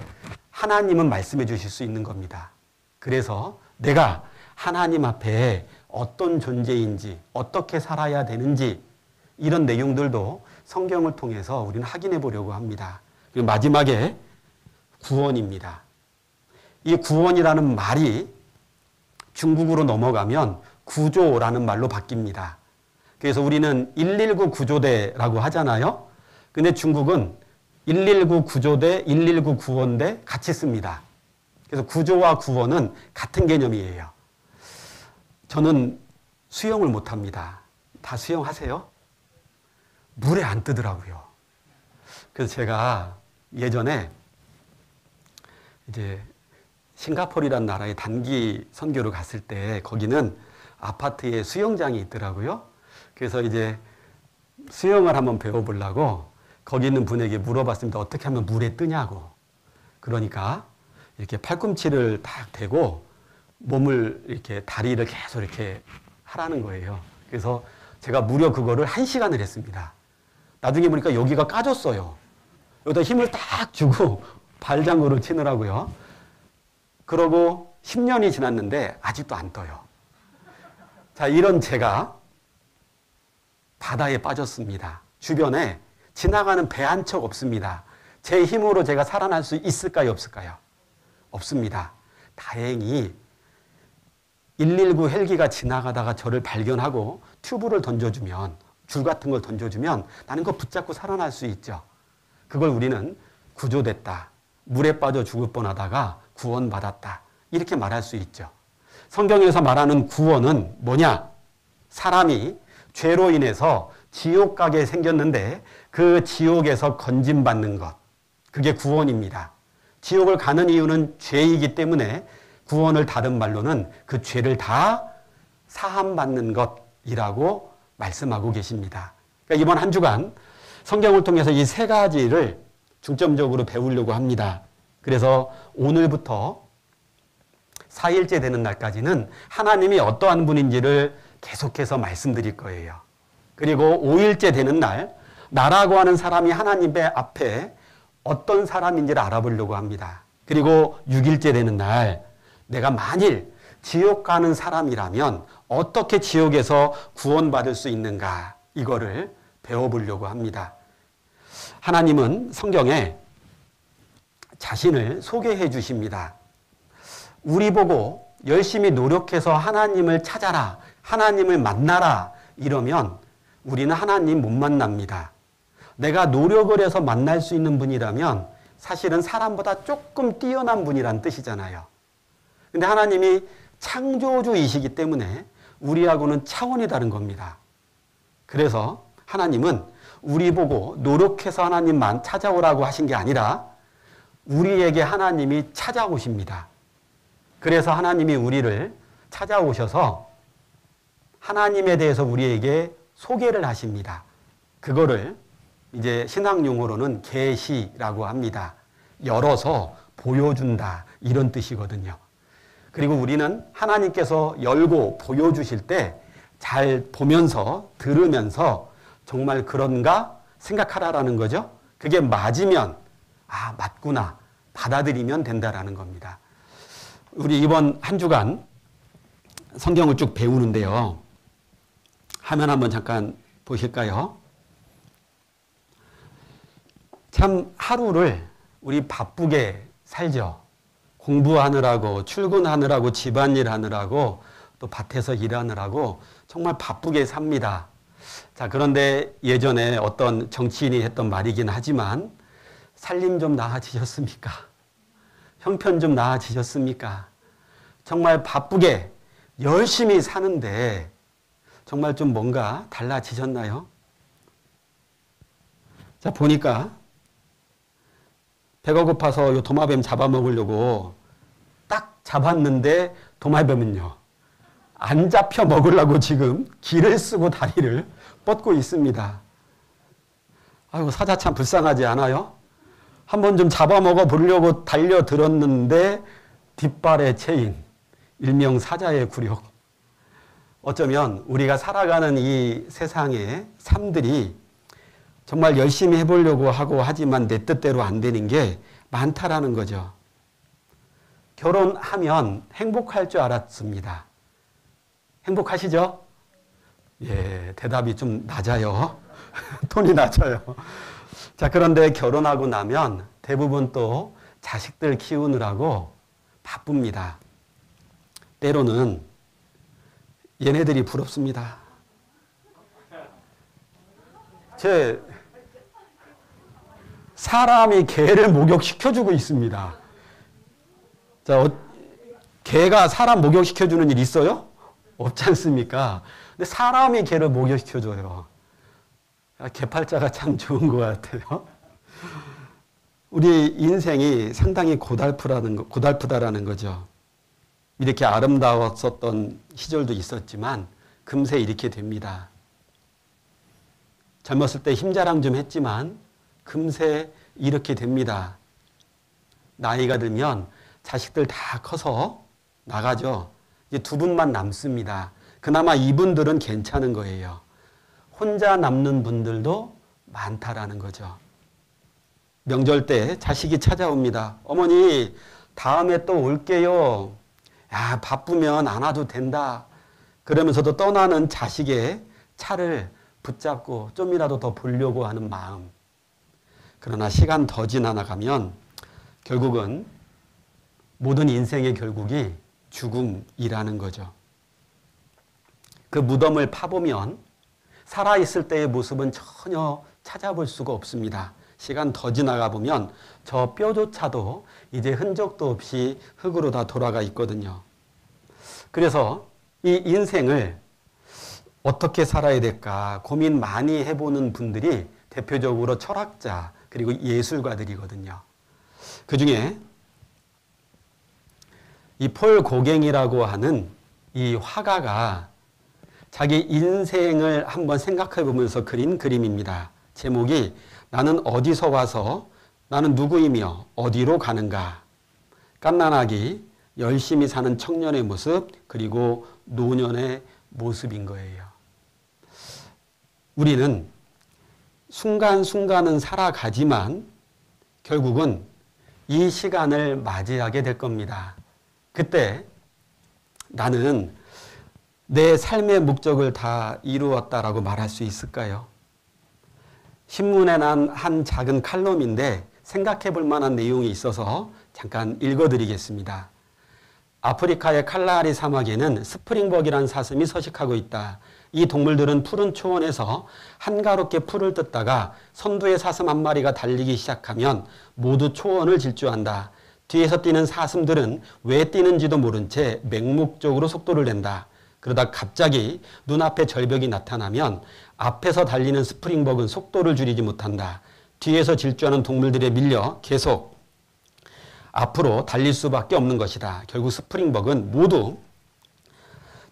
하나님은 말씀해 주실 수 있는 겁니다. 그래서 내가 하나님 앞에 어떤 존재인지, 어떻게 살아야 되는지 이런 내용들도 성경을 통해서 우리는 확인해 보려고 합니다. 그리고 마지막에 구원입니다. 이 구원이라는 말이 중국으로 넘어가면 구조라는 말로 바뀝니다. 그래서 우리는 119 구조대라고 하잖아요. 근데 중국은 119 구조대, 119 구원대 같이 씁니다. 그래서 구조와 구원은 같은 개념이에요. 저는 수영을 못합니다. 다 수영하세요? 물에 안 뜨더라고요. 그래서 제가 예전에 이제 싱가포르라는 나라에 단기 선교를 갔을 때 거기는 아파트에 수영장이 있더라고요. 그래서 이제 수영을 한번 배워보려고 거기 있는 분에게 물어봤습니다. 어떻게 하면 물에 뜨냐고. 그러니까 이렇게 팔꿈치를 딱 대고 몸을 이렇게 다리를 계속 이렇게 하라는 거예요. 그래서 제가 무려 그거를 1시간을 했습니다. 나중에 보니까 여기가 까졌어요. 여기다 힘을 딱 주고 발장구를 치느라고요. 그러고 10년이 지났는데 아직도 안 떠요. 자, 이런 제가 바다에 빠졌습니다. 주변에 지나가는 배 한 척 없습니다. 제 힘으로 제가 살아날 수 있을까요? 없을까요? 없습니다. 다행히 119 헬기가 지나가다가 저를 발견하고 튜브를 던져주면, 줄 같은 걸 던져주면 나는 그거 붙잡고 살아날 수 있죠. 그걸 우리는 구조됐다, 물에 빠져 죽을 뻔하다가 구원받았다, 이렇게 말할 수 있죠. 성경에서 말하는 구원은 뭐냐? 사람이 죄로 인해서 지옥 가게 생겼는데 그 지옥에서 건짐받는 것, 그게 구원입니다. 지옥을 가는 이유는 죄이기 때문에 구원을 다른 말로는 그 죄를 다 사함받는 것이라고 말씀하고 계십니다. 그러니까 이번 한 주간 성경을 통해서 이 세 가지를 중점적으로 배우려고 합니다. 그래서 오늘부터 4일째 되는 날까지는 하나님이 어떠한 분인지를 계속해서 말씀드릴 거예요. 그리고 5일째 되는 날, 나라고 하는 사람이 하나님 앞에 어떤 사람인지를 알아보려고 합니다. 그리고 6일째 되는 날, 내가 만일 지옥 가는 사람이라면 어떻게 지옥에서 구원받을 수 있는가, 이거를 배워보려고 합니다. 하나님은 성경에 자신을 소개해 주십니다. 우리 보고 열심히 노력해서 하나님을 찾아라, 하나님을 만나라 이러면 우리는 하나님 못 만납니다. 내가 노력을 해서 만날 수 있는 분이라면 사실은 사람보다 조금 뛰어난 분이란 뜻이잖아요. 근데 하나님이 창조주이시기 때문에 우리하고는 차원이 다른 겁니다. 그래서 하나님은 우리 보고 노력해서 하나님만 찾아오라고 하신 게 아니라 우리에게 하나님이 찾아오십니다. 그래서 하나님이 우리를 찾아오셔서 하나님에 대해서 우리에게 소개를 하십니다. 그거를 이제 신학 용어로는 계시라고 합니다. 열어서 보여준다, 이런 뜻이거든요. 그리고 우리는 하나님께서 열고 보여주실 때 잘 보면서 들으면서 정말 그런가 생각하라라는 거죠. 그게 맞으면 아, 맞구나, 받아들이면 된다라는 겁니다. 우리 이번 한 주간 성경을 쭉 배우는데요. 화면 한번 잠깐 보실까요? 참 하루를 우리 바쁘게 살죠. 공부하느라고, 출근하느라고, 집안일 하느라고, 또 밭에서 일하느라고 정말 바쁘게 삽니다. 자, 그런데 예전에 어떤 정치인이 했던 말이긴 하지만 살림 좀 나아지셨습니까? 형편 좀 나아지셨습니까? 정말 바쁘게 열심히 사는데 정말 좀 뭔가 달라지셨나요? 자, 보니까 배가 고파서 요 도마뱀 잡아먹으려고 딱 잡았는데 도마뱀은요, 안 잡혀 먹으려고 지금 기를 쓰고 다리를 뻗고 있습니다. 아이고, 사자 참 불쌍하지 않아요? 한번 좀 잡아먹어 보려고 달려들었는데 뒷발에 체인, 일명 사자의 굴욕. 어쩌면 우리가 살아가는 이 세상의 삶들이 정말 열심히 해보려고 하고 하지만 내 뜻대로 안 되는 게 많다라는 거죠. 결혼하면 행복할 줄 알았습니다. 행복하시죠? 예, 대답이 좀 낮아요. 톤이 낮아요. 자, 그런데 결혼하고 나면 대부분 또 자식들 키우느라고 바쁩니다. 때로는 얘네들이 부럽습니다. 사람이 개를 목욕시켜주고 있습니다. 자, 개가 사람 목욕시켜주는 일 있어요? 없지 않습니까? 근데 사람이 개를 목욕시켜줘요. 개팔자가 참 좋은 것 같아요. 우리 인생이 상당히 고달프다라는 거죠. 이렇게 아름다웠었던 시절도 있었지만 금세 이렇게 됩니다. 젊었을 때 힘자랑 좀 했지만 금세 이렇게 됩니다. 나이가 들면 자식들 다 커서 나가죠. 이제 두 분만 남습니다. 그나마 이분들은 괜찮은 거예요. 혼자 남는 분들도 많다라는 거죠. 명절 때 자식이 찾아옵니다. 어머니, 다음에 또 올게요. 야, 바쁘면 안 와도 된다. 그러면서도 떠나는 자식의 차를 붙잡고 좀이라도 더 보려고 하는 마음. 그러나 시간 더 지나가면 결국은 모든 인생의 결국이 죽음이라는 거죠. 그 무덤을 파보면 살아있을 때의 모습은 전혀 찾아볼 수가 없습니다. 시간 더 지나가 보면 저 뼈조차도 이제 흔적도 없이 흙으로 다 돌아가 있거든요. 그래서 이 인생을 어떻게 살아야 될까 고민 많이 해보는 분들이 대표적으로 철학자 그리고 예술가들이거든요. 그 중에 이 폴 고갱이라고 하는 이 화가가 자기 인생을 한번 생각해 보면서 그린 그림입니다. 제목이 나는 어디서 와서 나는 누구이며 어디로 가는가. 갓난아기, 열심히 사는 청년의 모습, 그리고 노년의 모습인 거예요. 우리는 순간순간은 살아가지만 결국은 이 시간을 맞이하게 될 겁니다. 그때 나는 내 삶의 목적을 다 이루었다라고 말할 수 있을까요? 신문에 난 한 작은 칼럼인데 생각해 볼 만한 내용이 있어서 잠깐 읽어드리겠습니다. 아프리카의 칼라하리 사막에는 스프링벅이라는 사슴이 서식하고 있다. 이 동물들은 푸른 초원에서 한가롭게 풀을 뜯다가 선두의 사슴 한 마리가 달리기 시작하면 모두 초원을 질주한다. 뒤에서 뛰는 사슴들은 왜 뛰는지도 모른 채 맹목적으로 속도를 낸다. 그러다 갑자기 눈앞에 절벽이 나타나면 앞에서 달리는 스프링벅은 속도를 줄이지 못한다. 뒤에서 질주하는 동물들에 밀려 계속 앞으로 달릴 수밖에 없는 것이다. 결국 스프링벅은 모두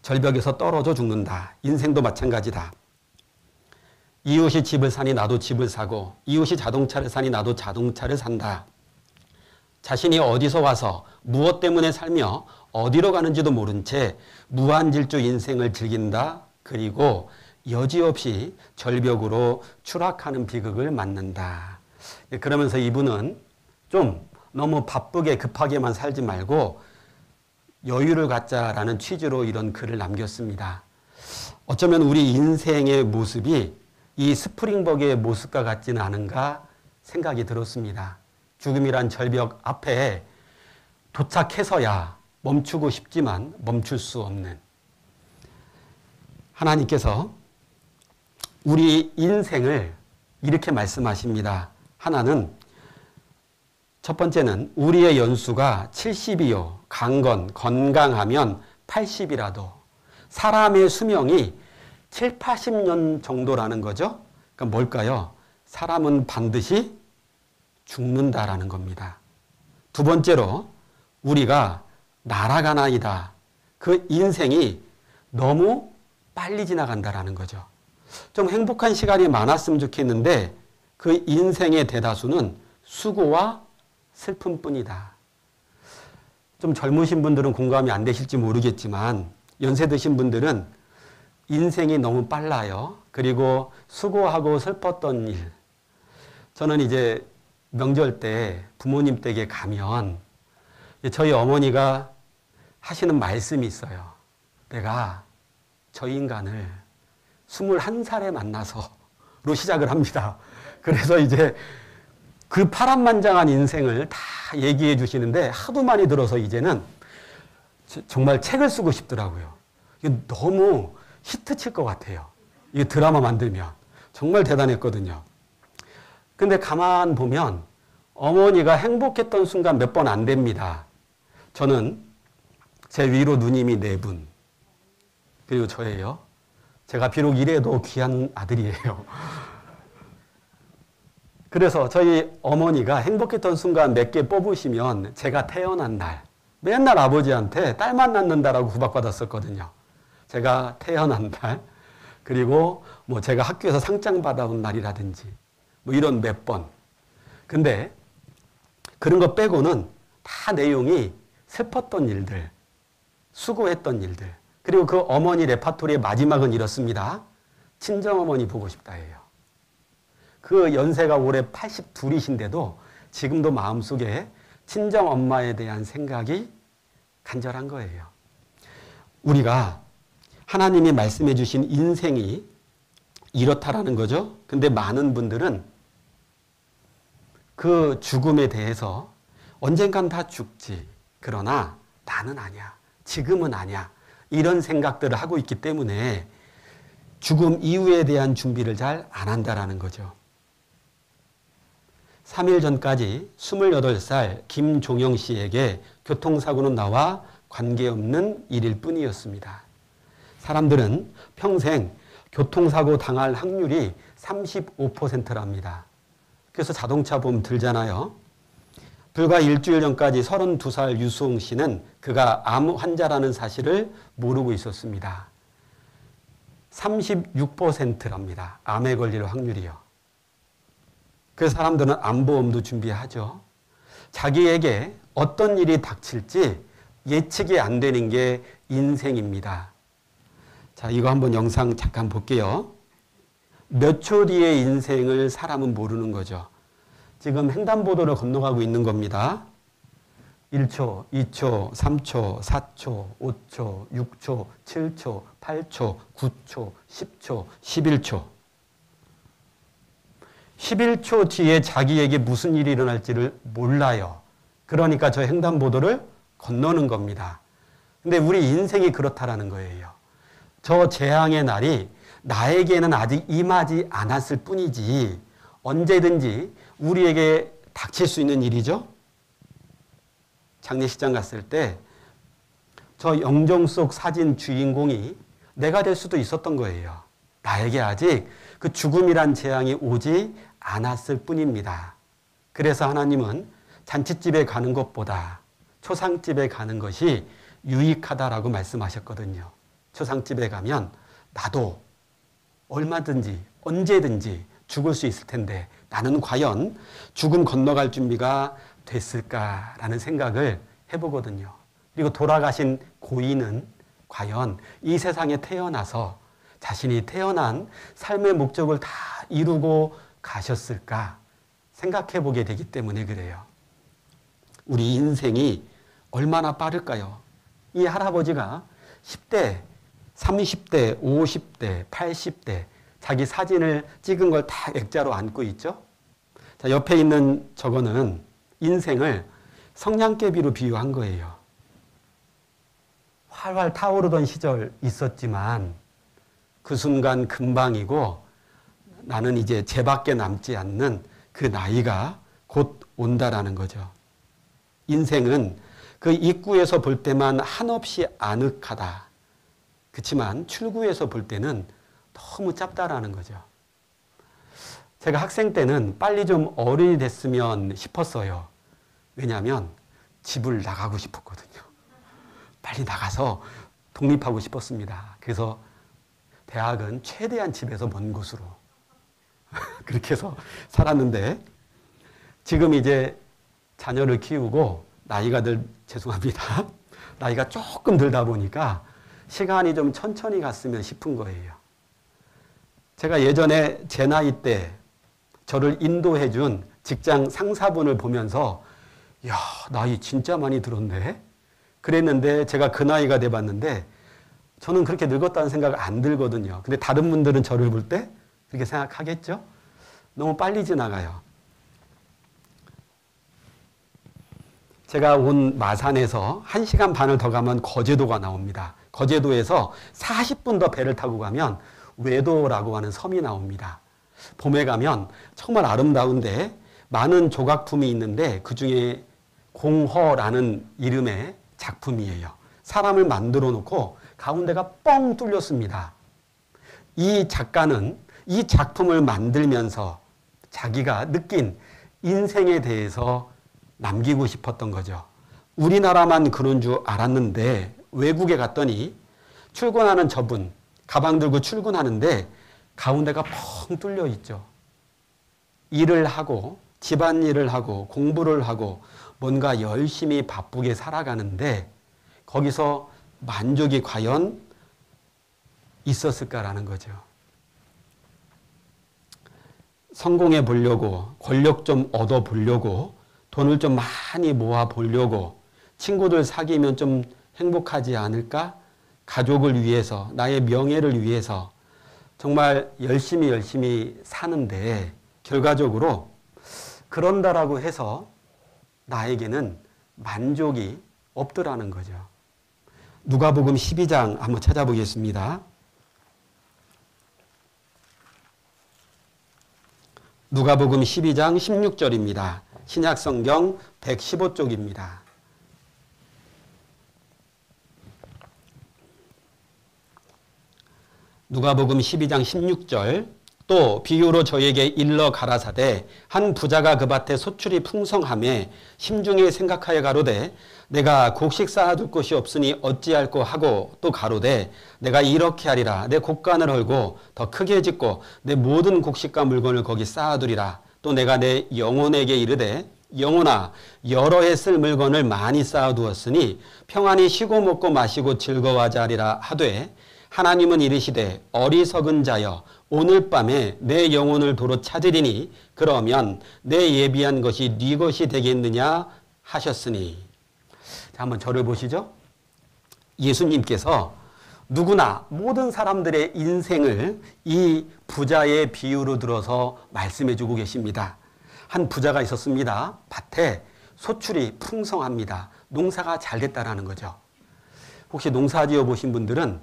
절벽에서 떨어져 죽는다. 인생도 마찬가지다. 이웃이 집을 사니 나도 집을 사고 이웃이 자동차를 사니 나도 자동차를 산다. 자신이 어디서 와서 무엇 때문에 살며 어디로 가는지도 모른 채 무한질주 인생을 즐긴다. 그리고 여지없이 절벽으로 추락하는 비극을 맞는다. 그러면서 이분은 좀 너무 바쁘게 급하게만 살지 말고 여유를 갖자라는 취지로 이런 글을 남겼습니다. 어쩌면 우리 인생의 모습이 이 스프링벅의 모습과 같지는 않은가 생각이 들었습니다. 죽음이란 절벽 앞에 도착해서야 멈추고 싶지만 멈출 수 없는 하나님께서 우리 인생을 이렇게 말씀하십니다. 하나는 첫 번째는 우리의 연수가 70이요 강건 건강하면 80이라도 사람의 수명이 7, 80년 정도라는 거죠. 그러니까 뭘까요? 사람은 반드시 죽는다라는 겁니다. 두 번째로 우리가 날아가나이다. 그 인생이 너무 빨리 지나간다라는 거죠. 좀 행복한 시간이 많았으면 좋겠는데 그 인생의 대다수는 수고와 슬픔뿐이다. 좀 젊으신 분들은 공감이 안 되실지 모르겠지만 연세 드신 분들은 인생이 너무 빨라요. 그리고 수고하고 슬펐던 일. 저는 이제 명절 때 부모님 댁에 가면 저희 어머니가 하시는 말씀이 있어요. 내가 저 인간을 21살에 만나서로 시작을 합니다. 그래서 이제 그 파란만장한 인생을 다 얘기해 주시는데 하도 많이 들어서 이제는 정말 책을 쓰고 싶더라고요. 이게 너무 히트칠 것 같아요. 이게 드라마 만들면. 정말 대단했거든요. 근데 가만 보면 어머니가 행복했던 순간 몇 번 안 됩니다. 저는 제 위로 누님이 4분. 그리고 저예요. 제가 비록 이래도 귀한 아들이에요. 그래서 저희 어머니가 행복했던 순간 몇 개 뽑으시면 제가 태어난 날 맨날 아버지한테 딸만 낳는다라고 구박받았었거든요. 제가 태어난 날 그리고 뭐 제가 학교에서 상장 받아온 날이라든지 뭐 이런 몇 번. 근데 그런 거 빼고는 다 내용이 슬펐던 일들, 수고했던 일들. 그리고 그 어머니 레파토리의 마지막은 이렇습니다. 친정어머니 보고 싶다예요. 그 연세가 올해 82이신데도 지금도 마음속에 친정엄마에 대한 생각이 간절한 거예요. 우리가 하나님이 말씀해 주신 인생이 이렇다라는 거죠. 근데 많은 분들은 그 죽음에 대해서 언젠간 다 죽지. 그러나 나는 아니야. 지금은 아니야. 이런 생각들을 하고 있기 때문에 죽음 이후에 대한 준비를 잘 안 한다라는 거죠. 3일 전까지 28살 김종영 씨에게 교통사고는 나와 관계없는 일일 뿐이었습니다. 사람들은 평생 교통사고 당할 확률이 35%랍니다. 그래서 자동차 보험 들잖아요. 불과 일주일 전까지 32살 유수홍 씨는 그가 암 환자라는 사실을 모르고 있었습니다. 36%랍니다. 암에 걸릴 확률이요. 그래서 사람들은 암보험도 준비하죠. 자기에게 어떤 일이 닥칠지 예측이 안 되는 게 인생입니다. 자, 이거 한번 영상 잠깐 볼게요. 몇 초 뒤의 인생을 사람은 모르는 거죠. 지금 횡단보도를 건너가고 있는 겁니다. 1초, 2초, 3초, 4초, 5초, 6초, 7초, 8초, 9초, 10초, 11초. 11초 뒤에 자기에게 무슨 일이 일어날지를 몰라요. 그러니까 저 횡단보도를 건너는 겁니다. 근데 우리 인생이 그렇다라는 거예요. 저 재앙의 날이 나에게는 아직 임하지 않았을 뿐이지 언제든지 우리에게 닥칠 수 있는 일이죠. 장례식장 갔을 때 저 영정 속 사진 주인공이 내가 될 수도 있었던 거예요. 나에게 아직 그 죽음이란 재앙이 오지 않았을 뿐입니다. 그래서 하나님은 잔칫집에 가는 것보다 초상집에 가는 것이 유익하다라고 말씀하셨거든요. 초상집에 가면 나도 얼마든지 언제든지 죽을 수 있을 텐데 나는 과연 죽음 건너갈 준비가 됐을까라는 생각을 해보거든요. 그리고 돌아가신 고인은 과연 이 세상에 태어나서 자신이 태어난 삶의 목적을 다 이루고 가셨을까 생각해 보게 되기 때문에 그래요. 우리 인생이 얼마나 빠를까요? 이 할아버지가 10대, 30대, 50대, 80대 자기 사진을 찍은 걸 다 액자로 안고 있죠. 자, 옆에 있는 저거는 인생을 성냥개비로 비유한 거예요. 활활 타오르던 시절 있었지만 그 순간 금방이고 나는 이제 쟤밖에 남지 않는 그 나이가 곧 온다라는 거죠. 인생은 그 입구에서 볼 때만 한없이 아늑하다. 그렇지만 출구에서 볼 때는 너무 짧다라는 거죠. 제가 학생 때는 빨리 좀 어른이 됐으면 싶었어요. 왜냐하면 집을 나가고 싶었거든요. 빨리 나가서 독립하고 싶었습니다. 그래서 대학은 최대한 집에서 먼 곳으로 그렇게 해서 살았는데 지금 이제 자녀를 키우고 나이가 죄송합니다. 나이가 조금 들다 보니까 시간이 좀 천천히 갔으면 싶은 거예요. 제가 예전에 제 나이 때 저를 인도해 준 직장 상사분을 보면서 야, 나이 진짜 많이 들었네. 그랬는데 제가 그 나이가 돼 봤는데 저는 그렇게 늙었다는 생각 안 들거든요. 근데 다른 분들은 저를 볼 때 그렇게 생각하겠죠? 너무 빨리 지나가요. 제가 온 마산에서 1시간 반을 더 가면 거제도가 나옵니다. 거제도에서 40분 더 배를 타고 가면 외도라고 하는 섬이 나옵니다. 봄에 가면 정말 아름다운데 많은 조각품이 있는데 그중에 공허라는 이름의 작품이에요. 사람을 만들어 놓고 가운데가 뻥 뚫렸습니다. 이 작가는 이 작품을 만들면서 자기가 느낀 인생에 대해서 남기고 싶었던 거죠. 우리나라만 그런 줄 알았는데 외국에 갔더니 출근하는 저분 가방 들고 출근하는데 가운데가 펑 뚫려 있죠. 일을 하고 집안일을 하고 공부를 하고 뭔가 열심히 바쁘게 살아가는데 거기서 만족이 과연 있었을까라는 거죠. 성공해 보려고 권력 좀 얻어 보려고 돈을 좀 많이 모아 보려고 친구들 사귀면 좀 행복하지 않을까? 가족을 위해서 나의 명예를 위해서 정말 열심히 사는데 결과적으로 그런다라고 해서 나에게는 만족이 없더라는 거죠. 누가복음 12장 한번 찾아보겠습니다. 누가복음 12장 16절입니다. 신약성경 115쪽입니다. 누가복음 12장 16절 또 비유로 저에게 일러 가라사대 한 부자가 그 밭에 소출이 풍성하매 심중에 생각하여 가로되 내가 곡식 쌓아둘 곳이 없으니 어찌할꼬 하고 또 가로되 내가 이렇게 하리라 내 곡간을 헐고 더 크게 짓고 내 모든 곡식과 물건을 거기 쌓아두리라 또 내가 내 영혼에게 이르되 영혼아 여러 해 쓸 물건을 많이 쌓아두었으니 평안히 쉬고 먹고 마시고 즐거워하자 하리라 하되 하나님은 이르시되 어리석은 자여 오늘 밤에 내 영혼을 도로 찾으리니 그러면 내 예비한 것이 네 것이 되겠느냐 하셨으니. 자, 한번 저를 보시죠. 예수님께서 누구나 모든 사람들의 인생을 이 부자의 비유로 들어서 말씀해 주고 계십니다. 한 부자가 있었습니다. 밭에 소출이 풍성합니다. 농사가 잘 됐다라는 거죠. 혹시 농사 지어 보신 분들은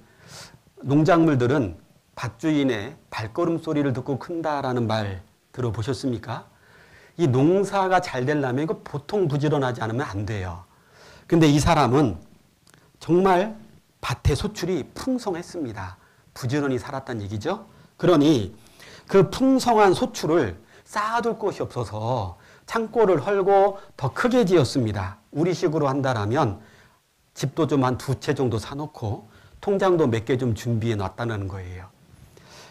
농작물들은 밭주인의 발걸음 소리를 듣고 큰다라는 말 들어보셨습니까? 이 농사가 잘 되려면 이거 보통 부지런하지 않으면 안 돼요. 근데 이 사람은 정말 밭의 소출이 풍성했습니다. 부지런히 살았다는 얘기죠. 그러니 그 풍성한 소출을 쌓아둘 곳이 없어서 창고를 헐고 더 크게 지었습니다. 우리식으로 한다라면 집도 좀 한 2채 정도 사놓고 통장도 몇 개 좀 준비해 놨다는 거예요.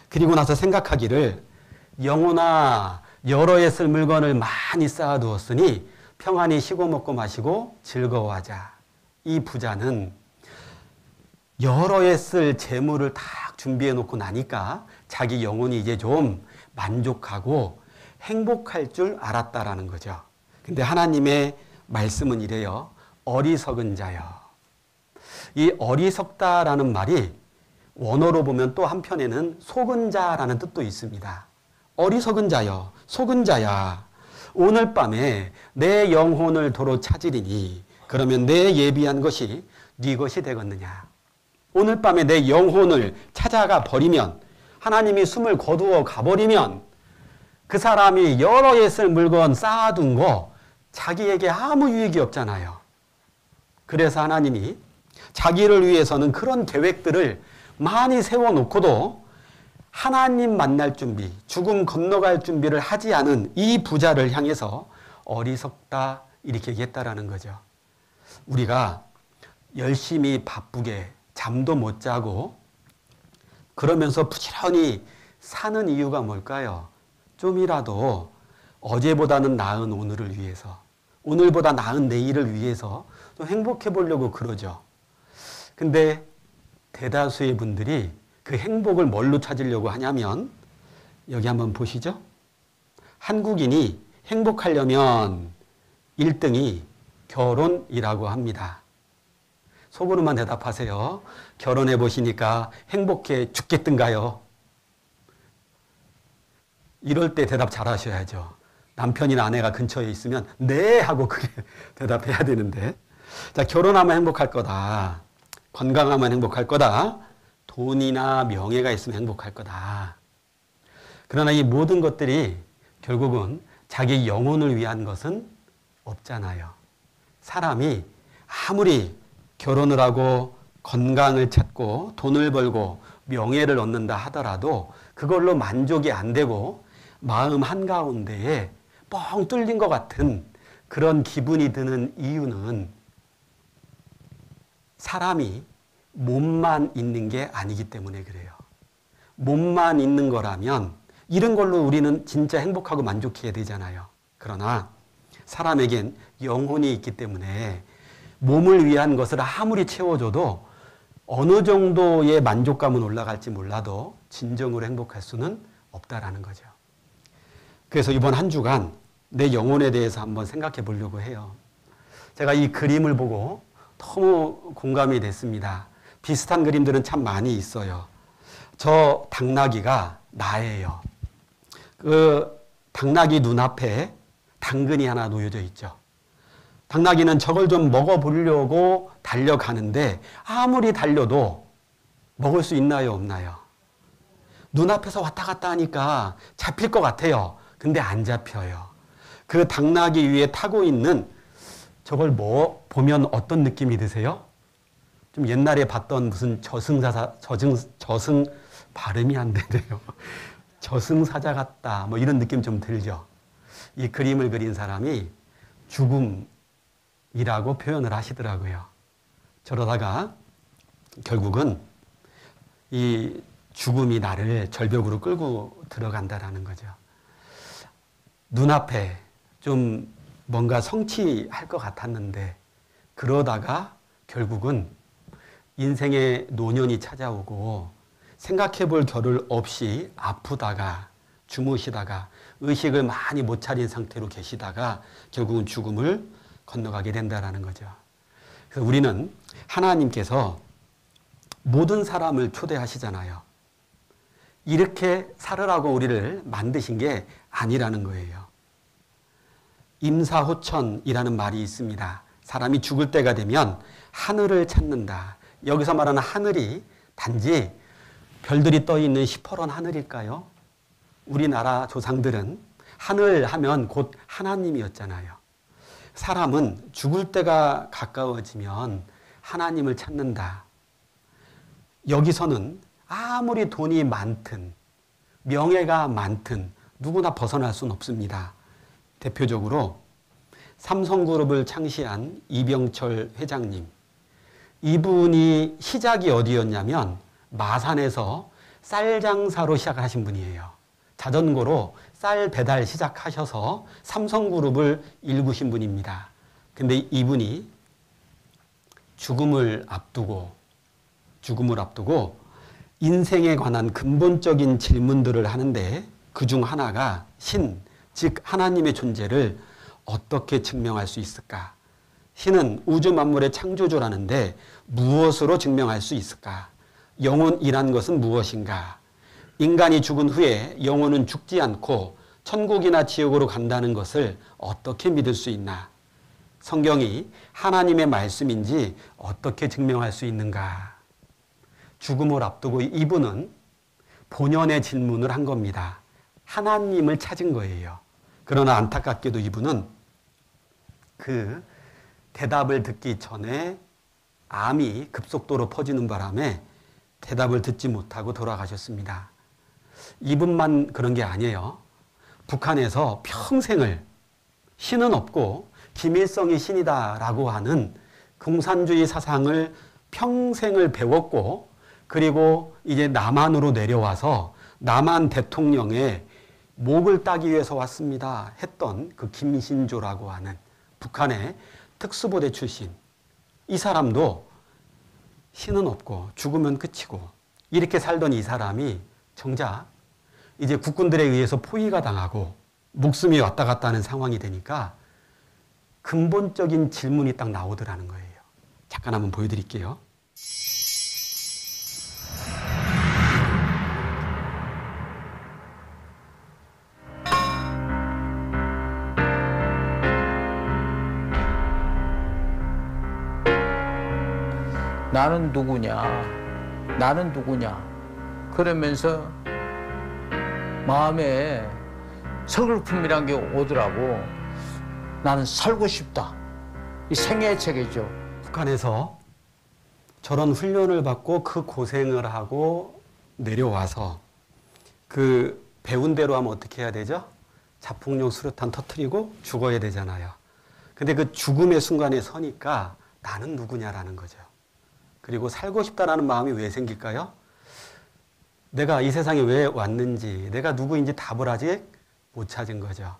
그리고 나서 생각하기를 영혼아 여러 해 쓸 물건을 많이 쌓아두었으니 평안히 쉬고 먹고 마시고 즐거워하자. 이 부자는 여러 해 쓸 재물을 딱 준비해 놓고 나니까 자기 영혼이 이제 좀 만족하고 행복할 줄 알았다라는 거죠. 근데 하나님의 말씀은 이래요. 어리석은 자여. 이 어리석다라는 말이 원어로 보면 또 한편에는 속은 자라는 뜻도 있습니다. 어리석은 자여, 속은 자야. 오늘 밤에 내 영혼을 도로 찾으리니 그러면 내 예비한 것이 네 것이 되겠느냐. 오늘 밤에 내 영혼을 찾아가 버리면 하나님이 숨을 거두어 가버리면 그 사람이 여러 해 쓸 물건 쌓아둔 거 자기에게 아무 유익이 없잖아요. 그래서 하나님이 자기를 위해서는 그런 계획들을 많이 세워놓고도 하나님 만날 준비, 죽음 건너갈 준비를 하지 않은 이 부자를 향해서 어리석다 이렇게 얘기했다라는 거죠. 우리가 열심히 바쁘게 잠도 못 자고 그러면서 부지런히 사는 이유가 뭘까요? 좀이라도 어제보다는 나은 오늘을 위해서, 오늘보다 나은 내일을 위해서 좀 행복해 보려고 그러죠. 근데 대다수의 분들이 그 행복을 뭘로 찾으려고 하냐면 여기 한번 보시죠. 한국인이 행복하려면 1등이 결혼이라고 합니다. 속으로만 대답하세요. 결혼해 보시니까 행복해 죽겠던가요? 이럴 때 대답 잘 하셔야죠. 남편이나 아내가 근처에 있으면 네 하고 그게 대답해야 되는데. 자, 결혼하면 행복할 거다. 건강하면 행복할 거다. 돈이나 명예가 있으면 행복할 거다. 그러나 이 모든 것들이 결국은 자기 영혼을 위한 것은 없잖아요. 사람이 아무리 결혼을 하고 건강을 찾고 돈을 벌고 명예를 얻는다 하더라도 그걸로 만족이 안 되고 마음 한가운데에 뻥 뚫린 것 같은 그런 기분이 드는 이유는 사람이 몸만 있는 게 아니기 때문에 그래요. 몸만 있는 거라면 이런 걸로 우리는 진짜 행복하고 만족해야 되잖아요. 그러나 사람에겐 영혼이 있기 때문에 몸을 위한 것을 아무리 채워줘도 어느 정도의 만족감은 올라갈지 몰라도 진정으로 행복할 수는 없다라는 거죠. 그래서 이번 한 주간 내 영혼에 대해서 한번 생각해 보려고 해요. 제가 이 그림을 보고 너무 공감이 됐습니다. 비슷한 그림들은 참 많이 있어요. 저 당나귀가 나예요. 그 당나귀 눈앞에 당근이 하나 놓여져 있죠. 당나귀는 저걸 좀 먹어보려고 달려가는데 아무리 달려도 먹을 수 있나요, 없나요? 눈앞에서 왔다 갔다 하니까 잡힐 것 같아요. 근데 안 잡혀요. 그 당나귀 위에 타고 있는 저걸 보면 어떤 느낌이 드세요? 좀 옛날에 봤던 무슨 저승 발음이 안 되네요. 저승사자 같다. 뭐 이런 느낌 좀 들죠. 이 그림을 그린 사람이 죽음이라고 표현을 하시더라고요. 저러다가 결국은 이 죽음이 나를 절벽으로 끌고 들어간다라는 거죠. 눈앞에 좀 뭔가 성취할 것 같았는데 그러다가 결국은 인생의 노년이 찾아오고 생각해 볼 겨를 없이 아프다가 주무시다가 의식을 많이 못 차린 상태로 계시다가 결국은 죽음을 건너가게 된다라는 거죠. 그래서 우리는 하나님께서 모든 사람을 초대하시잖아요. 이렇게 살으라고 우리를 만드신 게 아니라는 거예요. 임사호천이라는 말이 있습니다. 사람이 죽을 때가 되면 하늘을 찾는다. 여기서 말하는 하늘이 단지 별들이 떠 있는 시퍼런 하늘일까요? 우리나라 조상들은 하늘 하면 곧 하나님이었잖아요. 사람은 죽을 때가 가까워지면 하나님을 찾는다. 여기서는 아무리 돈이 많든 명예가 많든 누구나 벗어날 수는 없습니다. 대표적으로 삼성그룹을 창시한 이병철 회장님. 이분이 시작이 어디였냐면 마산에서 쌀 장사로 시작하신 분이에요. 자전거로 쌀 배달 시작하셔서 삼성그룹을 일구신 분입니다. 근데 이분이 죽음을 앞두고 인생에 관한 근본적인 질문들을 하는데 그중 하나가 신, 즉 하나님의 존재를 어떻게 증명할 수 있을까? 신은 우주 만물의 창조주라는데 무엇으로 증명할 수 있을까? 영혼이란 것은 무엇인가? 인간이 죽은 후에 영혼은 죽지 않고 천국이나 지옥으로 간다는 것을 어떻게 믿을 수 있나? 성경이 하나님의 말씀인지 어떻게 증명할 수 있는가? 죽음을 앞두고 이분은 본연의 질문을 한 겁니다. 하나님을 찾은 거예요. 그러나 안타깝게도 이분은 그 대답을 듣기 전에 암이 급속도로 퍼지는 바람에 대답을 듣지 못하고 돌아가셨습니다. 이분만 그런 게 아니에요. 북한에서 평생을 신은 없고 김일성이 신이다라고 하는 공산주의 사상을 평생을 배웠고 그리고 이제 남한으로 내려와서 남한 대통령의 목을 따기 위해서 왔습니다 했던 그 김신조라고 하는 북한의 특수부대 출신. 이 사람도 신은 없고 죽으면 끝이고 이렇게 살던 이 사람이 정작 이제 국군들에 의해서 포위가 당하고 목숨이 왔다 갔다 하는 상황이 되니까 근본적인 질문이 딱 나오더라는 거예요. 잠깐 한번 보여드릴게요. 나는 누구냐? 나는 누구냐? 그러면서 마음에 서글픔이란 게 오더라고. 나는 살고 싶다. 이 생애의 책이죠. 북한에서 저런 훈련을 받고 그 고생을 하고 내려와서 그 배운 대로 하면 어떻게 해야 되죠? 자폭용 수류탄 터뜨리고 죽어야 되잖아요. 근데 그 죽음의 순간에 서니까 나는 누구냐라는 거죠. 그리고 살고 싶다라는 마음이 왜 생길까요? 내가 이 세상에 왜 왔는지, 내가 누구인지 답을 아직 못 찾은 거죠.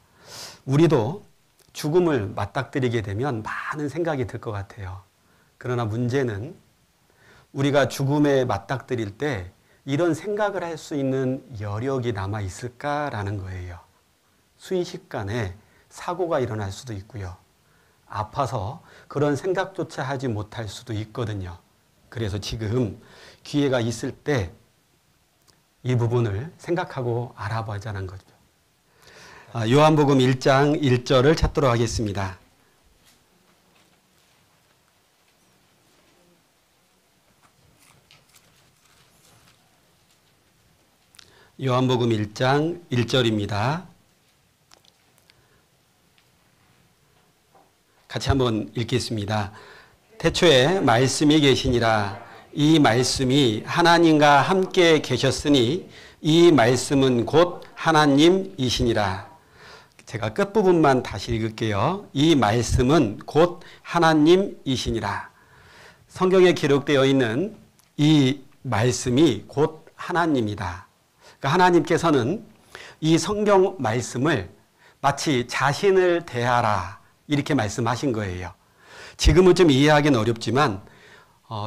우리도 죽음을 맞닥뜨리게 되면 많은 생각이 들 것 같아요. 그러나 문제는 우리가 죽음에 맞닥뜨릴 때 이런 생각을 할 수 있는 여력이 남아 있을까라는 거예요. 순식간에 사고가 일어날 수도 있고요. 아파서 그런 생각조차 하지 못할 수도 있거든요. 그래서 지금 기회가 있을 때 이 부분을 생각하고 알아보자는 거죠. 요한복음 1장 1절을 찾도록 하겠습니다. 요한복음 1장 1절입니다. 같이 한번 읽겠습니다. 태초에 말씀이 계시니라. 이 말씀이 하나님과 함께 계셨으니 이 말씀은 곧 하나님이시니라. 제가 끝부분만 다시 읽을게요. 이 말씀은 곧 하나님이시니라. 성경에 기록되어 있는 이 말씀이 곧 하나님이다. 그러니까 하나님께서는 이 성경 말씀을 마치 자신을 대하라 이렇게 말씀하신 거예요. 지금은 좀 이해하기는 어렵지만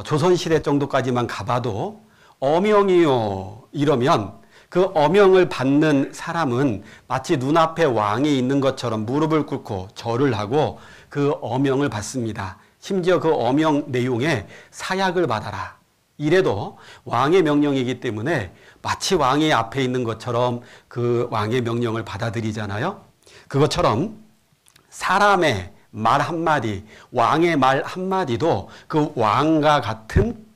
조선시대 정도까지만 가봐도 어명이요 이러면 그 어명을 받는 사람은 마치 눈앞에 왕이 있는 것처럼 무릎을 꿇고 절을 하고 그 어명을 받습니다. 심지어 그 어명 내용에 사약을 받아라. 이래도 왕의 명령이기 때문에 마치 왕이 앞에 있는 것처럼 그 왕의 명령을 받아들이잖아요. 그것처럼 사람의 말 한마디, 왕의 말 한마디도 그 왕과 같은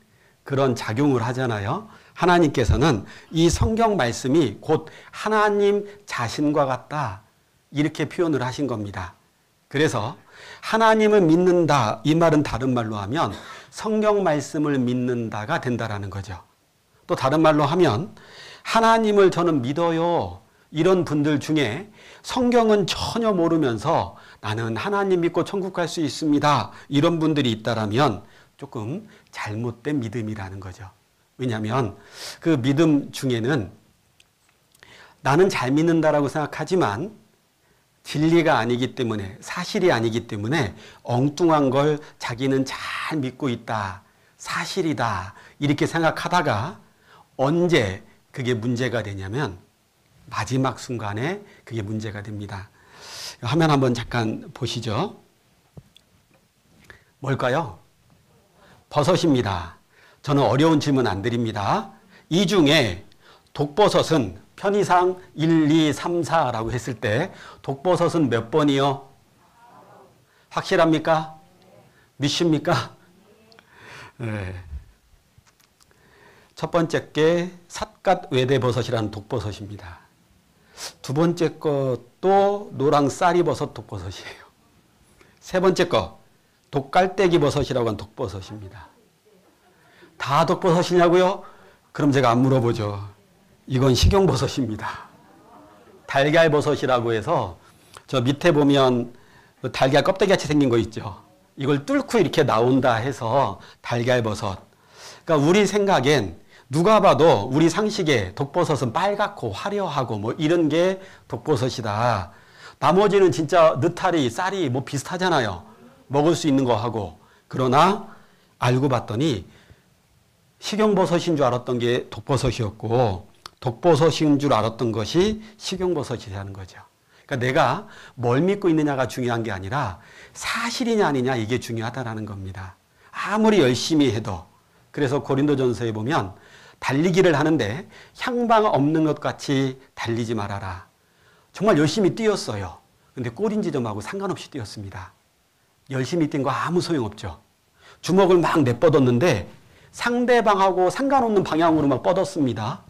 그런 작용을 하잖아요. 하나님께서는 이 성경 말씀이 곧 하나님 자신과 같다 이렇게 표현을 하신 겁니다. 그래서 하나님을 믿는다 이 말은 다른 말로 하면 성경 말씀을 믿는다가 된다라는 거죠. 또 다른 말로 하면 하나님을 저는 믿어요 이런 분들 중에 성경은 전혀 모르면서 나는 하나님 믿고 천국 갈 수 있습니다 이런 분들이 있다라면 조금 잘못된 믿음이라는 거죠. 왜냐하면 그 믿음 중에는 나는 잘 믿는다라고 생각하지만 진리가 아니기 때문에 사실이 아니기 때문에 엉뚱한 걸 자기는 잘 믿고 있다. 사실이다. 이렇게 생각하다가 언제 그게 문제가 되냐면 마지막 순간에 그게 문제가 됩니다. 화면 한번 잠깐 보시죠. 뭘까요? 버섯입니다. 저는 어려운 질문 안 드립니다. 이 중에 독버섯은 편의상 1, 2, 3, 4라고 했을 때 독버섯은 몇 번이요? 확실합니까? 믿습니까? 네. 첫 번째 게 삿갓 외대버섯이라는 독버섯입니다. 두 번째 것도 노랑 쌀이버섯 독버섯이에요. 세 번째 거 독갈대기 버섯이라고 하는 독버섯입니다. 다 독버섯이냐고요? 그럼 제가 안 물어보죠. 이건 식용버섯입니다. 달걀버섯이라고 해서 저 밑에 보면 달걀 껍데기같이 생긴 거 있죠. 이걸 뚫고 이렇게 나온다 해서 달걀버섯. 그러니까 우리 생각엔 누가 봐도 우리 상식에 독버섯은 빨갛고 화려하고 뭐 이런 게 독버섯이다. 나머지는 진짜 느타리, 쌀이 뭐 비슷하잖아요. 먹을 수 있는 거 하고. 그러나 알고 봤더니 식용버섯인 줄 알았던 게 독버섯이었고 독버섯인 줄 알았던 것이 식용버섯이라는 거죠. 그러니까 내가 뭘 믿고 있느냐가 중요한 게 아니라 사실이냐 아니냐 이게 중요하다라는 겁니다. 아무리 열심히 해도. 그래서 고린도전서에 보면 달리기를 하는데 향방 없는 것 같이 달리지 말아라. 정말 열심히 뛰었어요. 근데 골인지점하고 상관없이 뛰었습니다. 열심히 뛴 거 아무 소용없죠. 주먹을 막 내뻗었는데 상대방하고 상관없는 방향으로 막 뻗었습니다.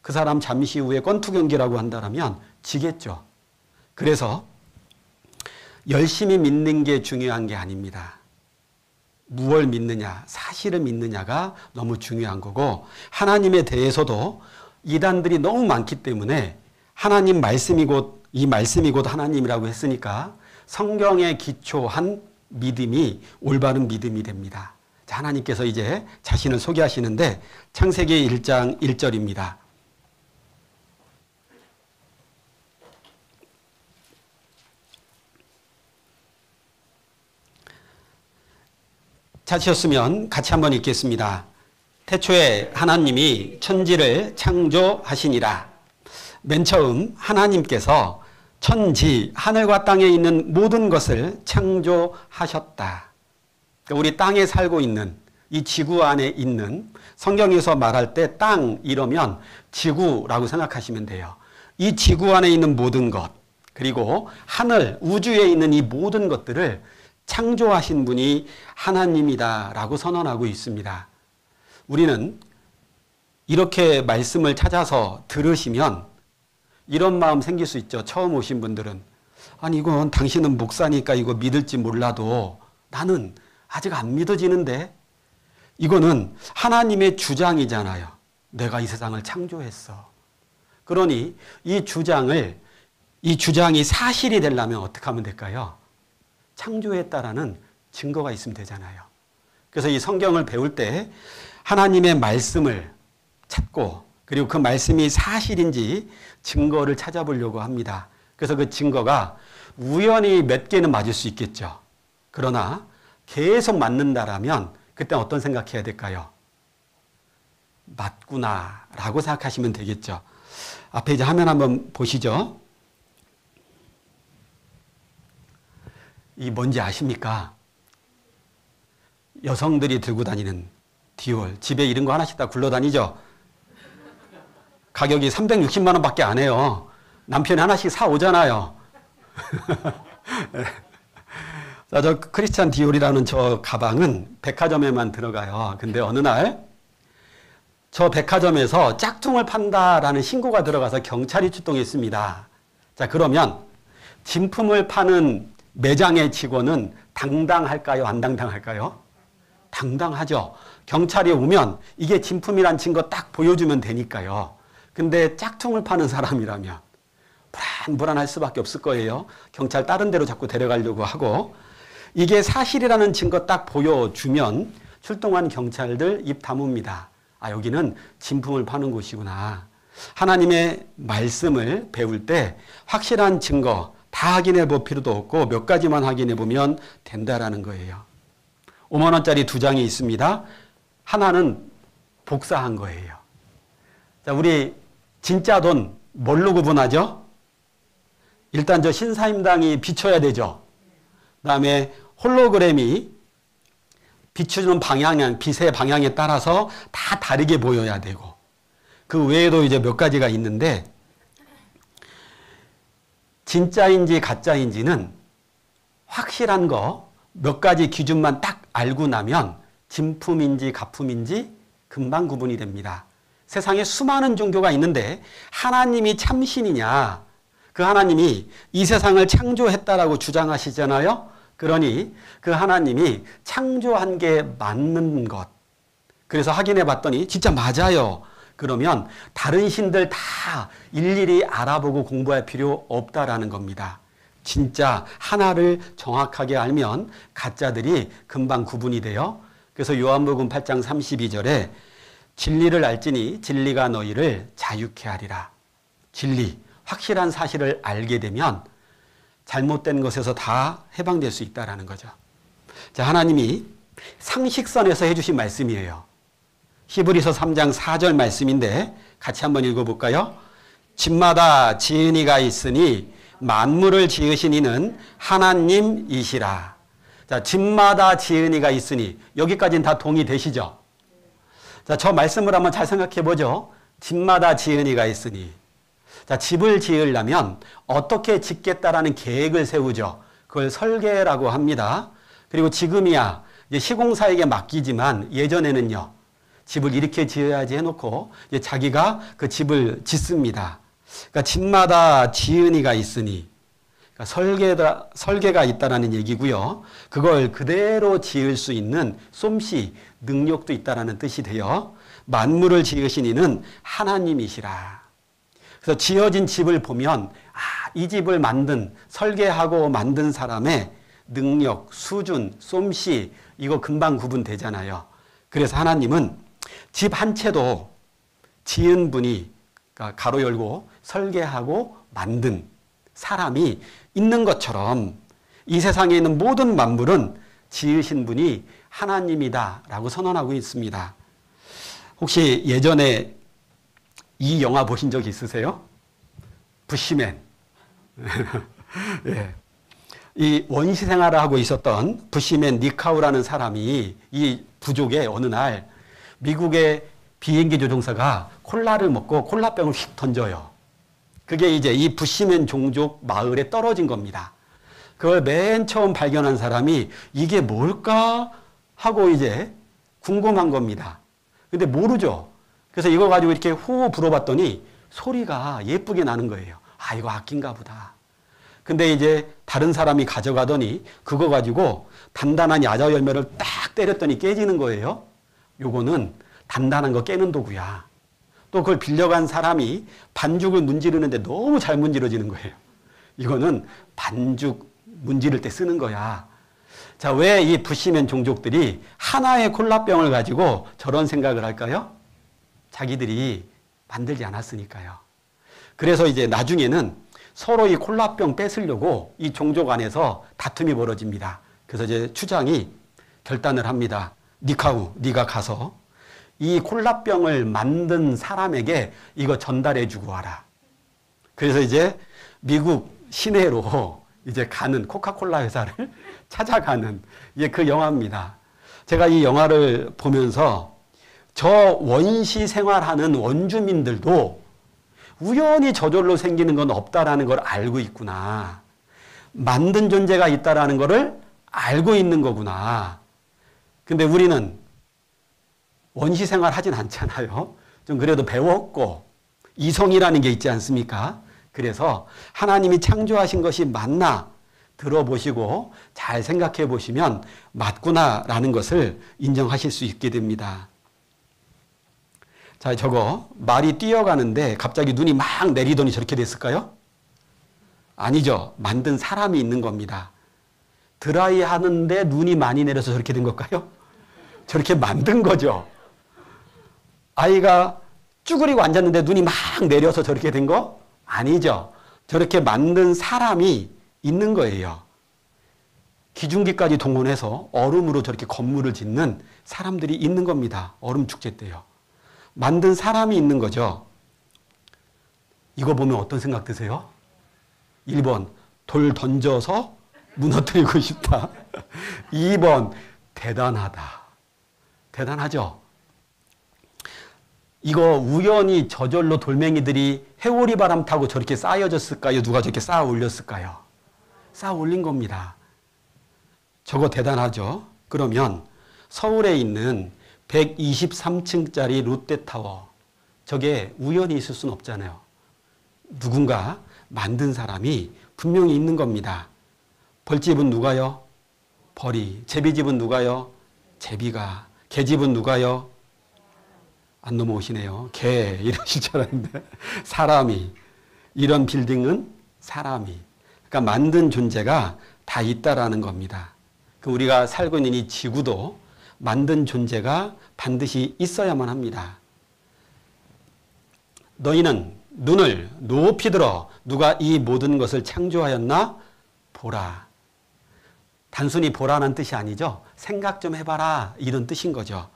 그 사람 잠시 후에 권투 경기라고 한다면 지겠죠. 그래서 열심히 믿는 게 중요한 게 아닙니다. 무엇을 믿느냐, 사실을 믿느냐가 너무 중요한 거고 하나님에 대해서도 이단들이 너무 많기 때문에 하나님 말씀이 곧 이 말씀이 곧 하나님이라고 했으니까 성경에 기초한 믿음이 올바른 믿음이 됩니다. 자, 하나님께서 이제 자신을 소개하시는데 창세기 1장 1절입니다. 찾으셨으면 같이 한번 읽겠습니다. 태초에 하나님이 천지를 창조하시니라. 맨 처음 하나님께서 천지, 하늘과 땅에 있는 모든 것을 창조하셨다. 우리 땅에 살고 있는 이 지구 안에 있는 성경에서 말할 때 땅 이러면 지구라고 생각하시면 돼요. 이 지구 안에 있는 모든 것 그리고 하늘, 우주에 있는 이 모든 것들을 창조하신 분이 하나님이다라고 선언하고 있습니다. 우리는 이렇게 말씀을 찾아서 들으시면 이런 마음 생길 수 있죠. 처음 오신 분들은. 아니, 이건 당신은 목사니까 이거 믿을지 몰라도 나는 아직 안 믿어지는데? 이거는 하나님의 주장이잖아요. 내가 이 세상을 창조했어. 그러니 이 주장이 사실이 되려면 어떻게 하면 될까요? 창조했다라는 증거가 있으면 되잖아요. 그래서 이 성경을 배울 때 하나님의 말씀을 찾고 그리고 그 말씀이 사실인지 증거를 찾아보려고 합니다. 그래서 그 증거가 우연히 몇 개는 맞을 수 있겠죠. 그러나 계속 맞는다라면 그때 어떤 생각해야 될까요? 맞구나라고 생각하시면 되겠죠. 앞에 이제 화면 한번 보시죠. 이 뭔지 아십니까? 여성들이 들고 다니는 디올. 집에 이런 거 하나씩 다 굴러다니죠. 가격이 360만 원밖에 안 해요. 남편이 하나씩 사오잖아요. 자, 저 크리스찬 디올이라는 저 가방은 백화점에만 들어가요. 근데 어느 날 저 백화점에서 짝퉁을 판다라는 신고가 들어가서 경찰이 출동했습니다. 자, 그러면 진품을 파는 매장의 직원은 당당할까요? 안 당당할까요? 당당하죠. 경찰이 오면 이게 진품이란 증거 딱 보여주면 되니까요. 근데 짝퉁을 파는 사람이라면 불안할 수밖에 없을 거예요. 경찰 다른 데로 자꾸 데려가려고 하고 이게 사실이라는 증거 딱 보여주면 출동한 경찰들 입 다뭅니다. 아, 여기는 진품을 파는 곳이구나. 하나님의 말씀을 배울 때 확실한 증거 다 확인해 볼 필요도 없고 몇 가지만 확인해 보면 된다라는 거예요. 5만 원짜리 2장이 있습니다. 하나는 복사한 거예요. 자, 우리 진짜 돈 뭘로 구분하죠? 일단 저 신사임당이 비춰야 되죠. 그다음에 홀로그램이 비추는 빛의 방향에 따라서 다 다르게 보여야 되고 그 외에도 이제 몇 가지가 있는데 진짜인지 가짜인지는 확실한 거 몇 가지 기준만 딱 알고 나면 진품인지 가품인지 금방 구분이 됩니다. 세상에 수많은 종교가 있는데 하나님이 참신이냐? 그 하나님이 이 세상을 창조했다라고 주장하시잖아요. 그러니 그 하나님이 창조한 게 맞는 것. 그래서 확인해 봤더니 진짜 맞아요. 그러면 다른 신들 다 일일이 알아보고 공부할 필요 없다라는 겁니다. 진짜 하나를 정확하게 알면 가짜들이 금방 구분이 돼요. 그래서 요한복음 8장 32절에 진리를 알지니 진리가 너희를 자유케 하리라. 진리, 확실한 사실을 알게 되면 잘못된 것에서 다 해방될 수 있다는 거죠. 자, 하나님이 상식선에서 해주신 말씀이에요. 히브리서 3장 4절 말씀인데 같이 한번 읽어볼까요? 집마다 지은이가 있으니 만물을 지으신 이는 하나님이시라. 자, 집마다 지은이가 있으니 여기까지는 다 동의되시죠? 자, 저 말씀을 한번 잘 생각해 보죠. 집마다 지은이가 있으니. 자, 집을 지으려면 어떻게 짓겠다라는 계획을 세우죠. 그걸 설계라고 합니다. 그리고 지금이야 이제 시공사에게 맡기지만 예전에는요. 집을 이렇게 지어야지 해놓고 이제 자기가 그 집을 짓습니다. 그러니까 집마다 지은이가 있으니 그러니까 설계가 있다라는 얘기고요. 그걸 그대로 지을 수 있는 솜씨, 능력도 있다라는 뜻이 돼요. 만물을 지으신 이는 하나님이시라. 그래서 지어진 집을 보면 이 집을 설계하고 만든 사람의 능력, 수준, 솜씨 이거 금방 구분되잖아요. 그래서 하나님은 집 한 채도 지은 분이 그러니까 가로 열고 설계하고 만든 사람이 있는 것처럼 이 세상에 있는 모든 만물은 지으신 분이 하나님이다라고 선언하고 있습니다. 혹시 예전에 이 영화 보신 적 있으세요? 부시맨. 예. 이 원시 생활을 하고 있었던 부시맨 니카우라는 사람이 이 부족의 어느 날 미국의 비행기 조종사가 콜라를 먹고 콜라병을 휙 던져요. 그게 이제 이 부시맨 종족 마을에 떨어진 겁니다. 그걸 맨 처음 발견한 사람이 이게 뭘까 하고 이제 궁금한 겁니다. 근데 모르죠. 그래서 이거 가지고 이렇게 후 불어봤더니 소리가 예쁘게 나는 거예요. 아, 이거 악기인가 보다. 근데 이제 다른 사람이 가져가더니 그거 가지고 단단한 야자 열매를 딱 때렸더니 깨지는 거예요. 요거는 단단한 거 깨는 도구야. 또 그걸 빌려간 사람이 반죽을 문지르는데 너무 잘 문지러지는 거예요. 이거는 반죽 문지를 때 쓰는 거야. 자, 왜 이 부시맨 종족들이 하나의 콜라병을 가지고 저런 생각을 할까요? 자기들이 만들지 않았으니까요. 그래서 이제 나중에는 서로 이 콜라병 뺏으려고 이 종족 안에서 다툼이 벌어집니다. 그래서 이제 추장이 결단을 합니다. 니카우, 네가 가서 이 콜라병을 만든 사람에게 이거 전달해 주고 와라. 그래서 이제 미국 시내로 이제 가는 코카콜라 회사를 찾아가는 이게 그 영화입니다. 제가 이 영화를 보면서 저 원시 생활하는 원주민들도 우연히 저절로 생기는 건 없다라는 걸 알고 있구나. 만든 존재가 있다라는 거를 알고 있는 거구나. 근데 우리는 원시 생활 하진 않잖아요. 좀 그래도 배웠고 이성이라는 게 있지 않습니까? 그래서 하나님이 창조하신 것이 맞나 들어보시고 잘 생각해 보시면 맞구나라는 것을 인정하실 수 있게 됩니다. 자, 저거 말이 뛰어가는데 갑자기 눈이 막 내리더니 저렇게 됐을까요? 아니죠. 만든 사람이 있는 겁니다. 드라이 하는데 눈이 많이 내려서 저렇게 된 걸까요? 저렇게 만든 거죠. 아이가 쭈그리고 앉았는데 눈이 막 내려서 저렇게 된 거? 아니죠. 저렇게 만든 사람이 있는 거예요. 기중기까지 동원해서 얼음으로 저렇게 건물을 짓는 사람들이 있는 겁니다. 얼음 축제 때요. 만든 사람이 있는 거죠. 이거 보면 어떤 생각 드세요? 1번, 돌 던져서 무너뜨리고 싶다. 2번, 대단하다. 대단하죠? 이거 우연히 저절로 돌멩이들이 해오리 바람 타고 저렇게 쌓여졌을까요? 누가 저렇게 쌓아 올렸을까요? 쌓아 올린 겁니다. 저거 대단하죠? 그러면 서울에 있는 123층짜리 롯데타워, 저게 우연히 있을 수는 없잖아요. 누군가 만든 사람이 분명히 있는 겁니다. 벌집은 누가요? 벌이. 제비집은 누가요? 제비가. 개집은 누가요? 안 넘어오시네요. 개 이러실 줄 알았는데 사람이. 이런 빌딩은 사람이. 그러니까 만든 존재가 다 있다라는 겁니다. 우리가 살고 있는 이 지구도 만든 존재가 반드시 있어야만 합니다. 너희는 눈을 높이 들어 누가 이 모든 것을 창조하였나 보라. 단순히 보라는 뜻이 아니죠. 생각 좀 해봐라 이런 뜻인 거죠.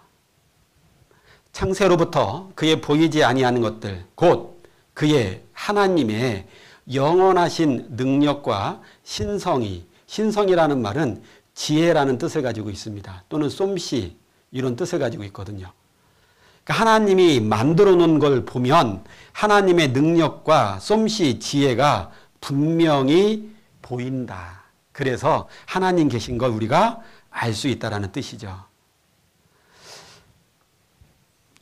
창세로부터 그의 보이지 아니하는 것들 곧 그의 하나님의 영원하신 능력과 신성이, 신성이라는 말은 지혜라는 뜻을 가지고 있습니다. 또는 솜씨 이런 뜻을 가지고 있거든요. 그러니까 하나님이 만들어 놓은 걸 보면 하나님의 능력과 솜씨, 지혜가 분명히 보인다. 그래서 하나님 계신 걸 우리가 알 수 있다는 뜻이죠.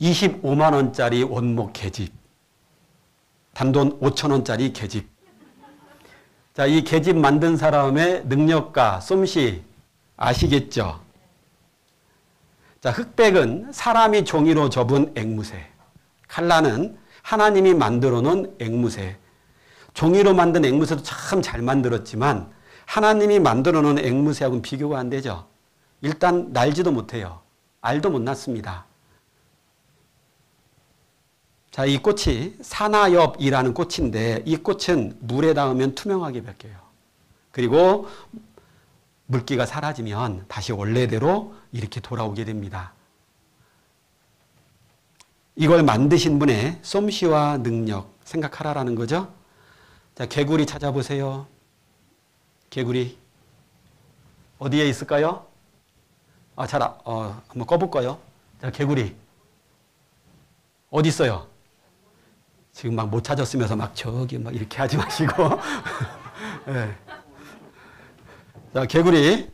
25만 원짜리 원목 계집, 단돈 5천 원짜리 계집. 자, 이 계집 만든 사람의 능력과 솜씨 아시겠죠? 자, 흑백은 사람이 종이로 접은 앵무새, 칼라는 하나님이 만들어 놓은 앵무새. 종이로 만든 앵무새도 참 잘 만들었지만 하나님이 만들어 놓은 앵무새하고는 비교가 안 되죠. 일단 날지도 못해요. 알도 못 낳습니다. 자, 이 꽃이 사나엽이라는 꽃인데 이 꽃은 물에 닿으면 투명하게 벗겨요. 그리고 물기가 사라지면 다시 원래대로 이렇게 돌아오게 됩니다. 이걸 만드신 분의 솜씨와 능력 생각하라라는 거죠. 자, 개구리 찾아보세요. 개구리 어디에 있을까요? 한번 꺼볼까요? 자, 개구리 어디 있어요? 지금 막 못 찾았으면서 막 저기 막 이렇게 하지 마시고. 네. 자, 개구리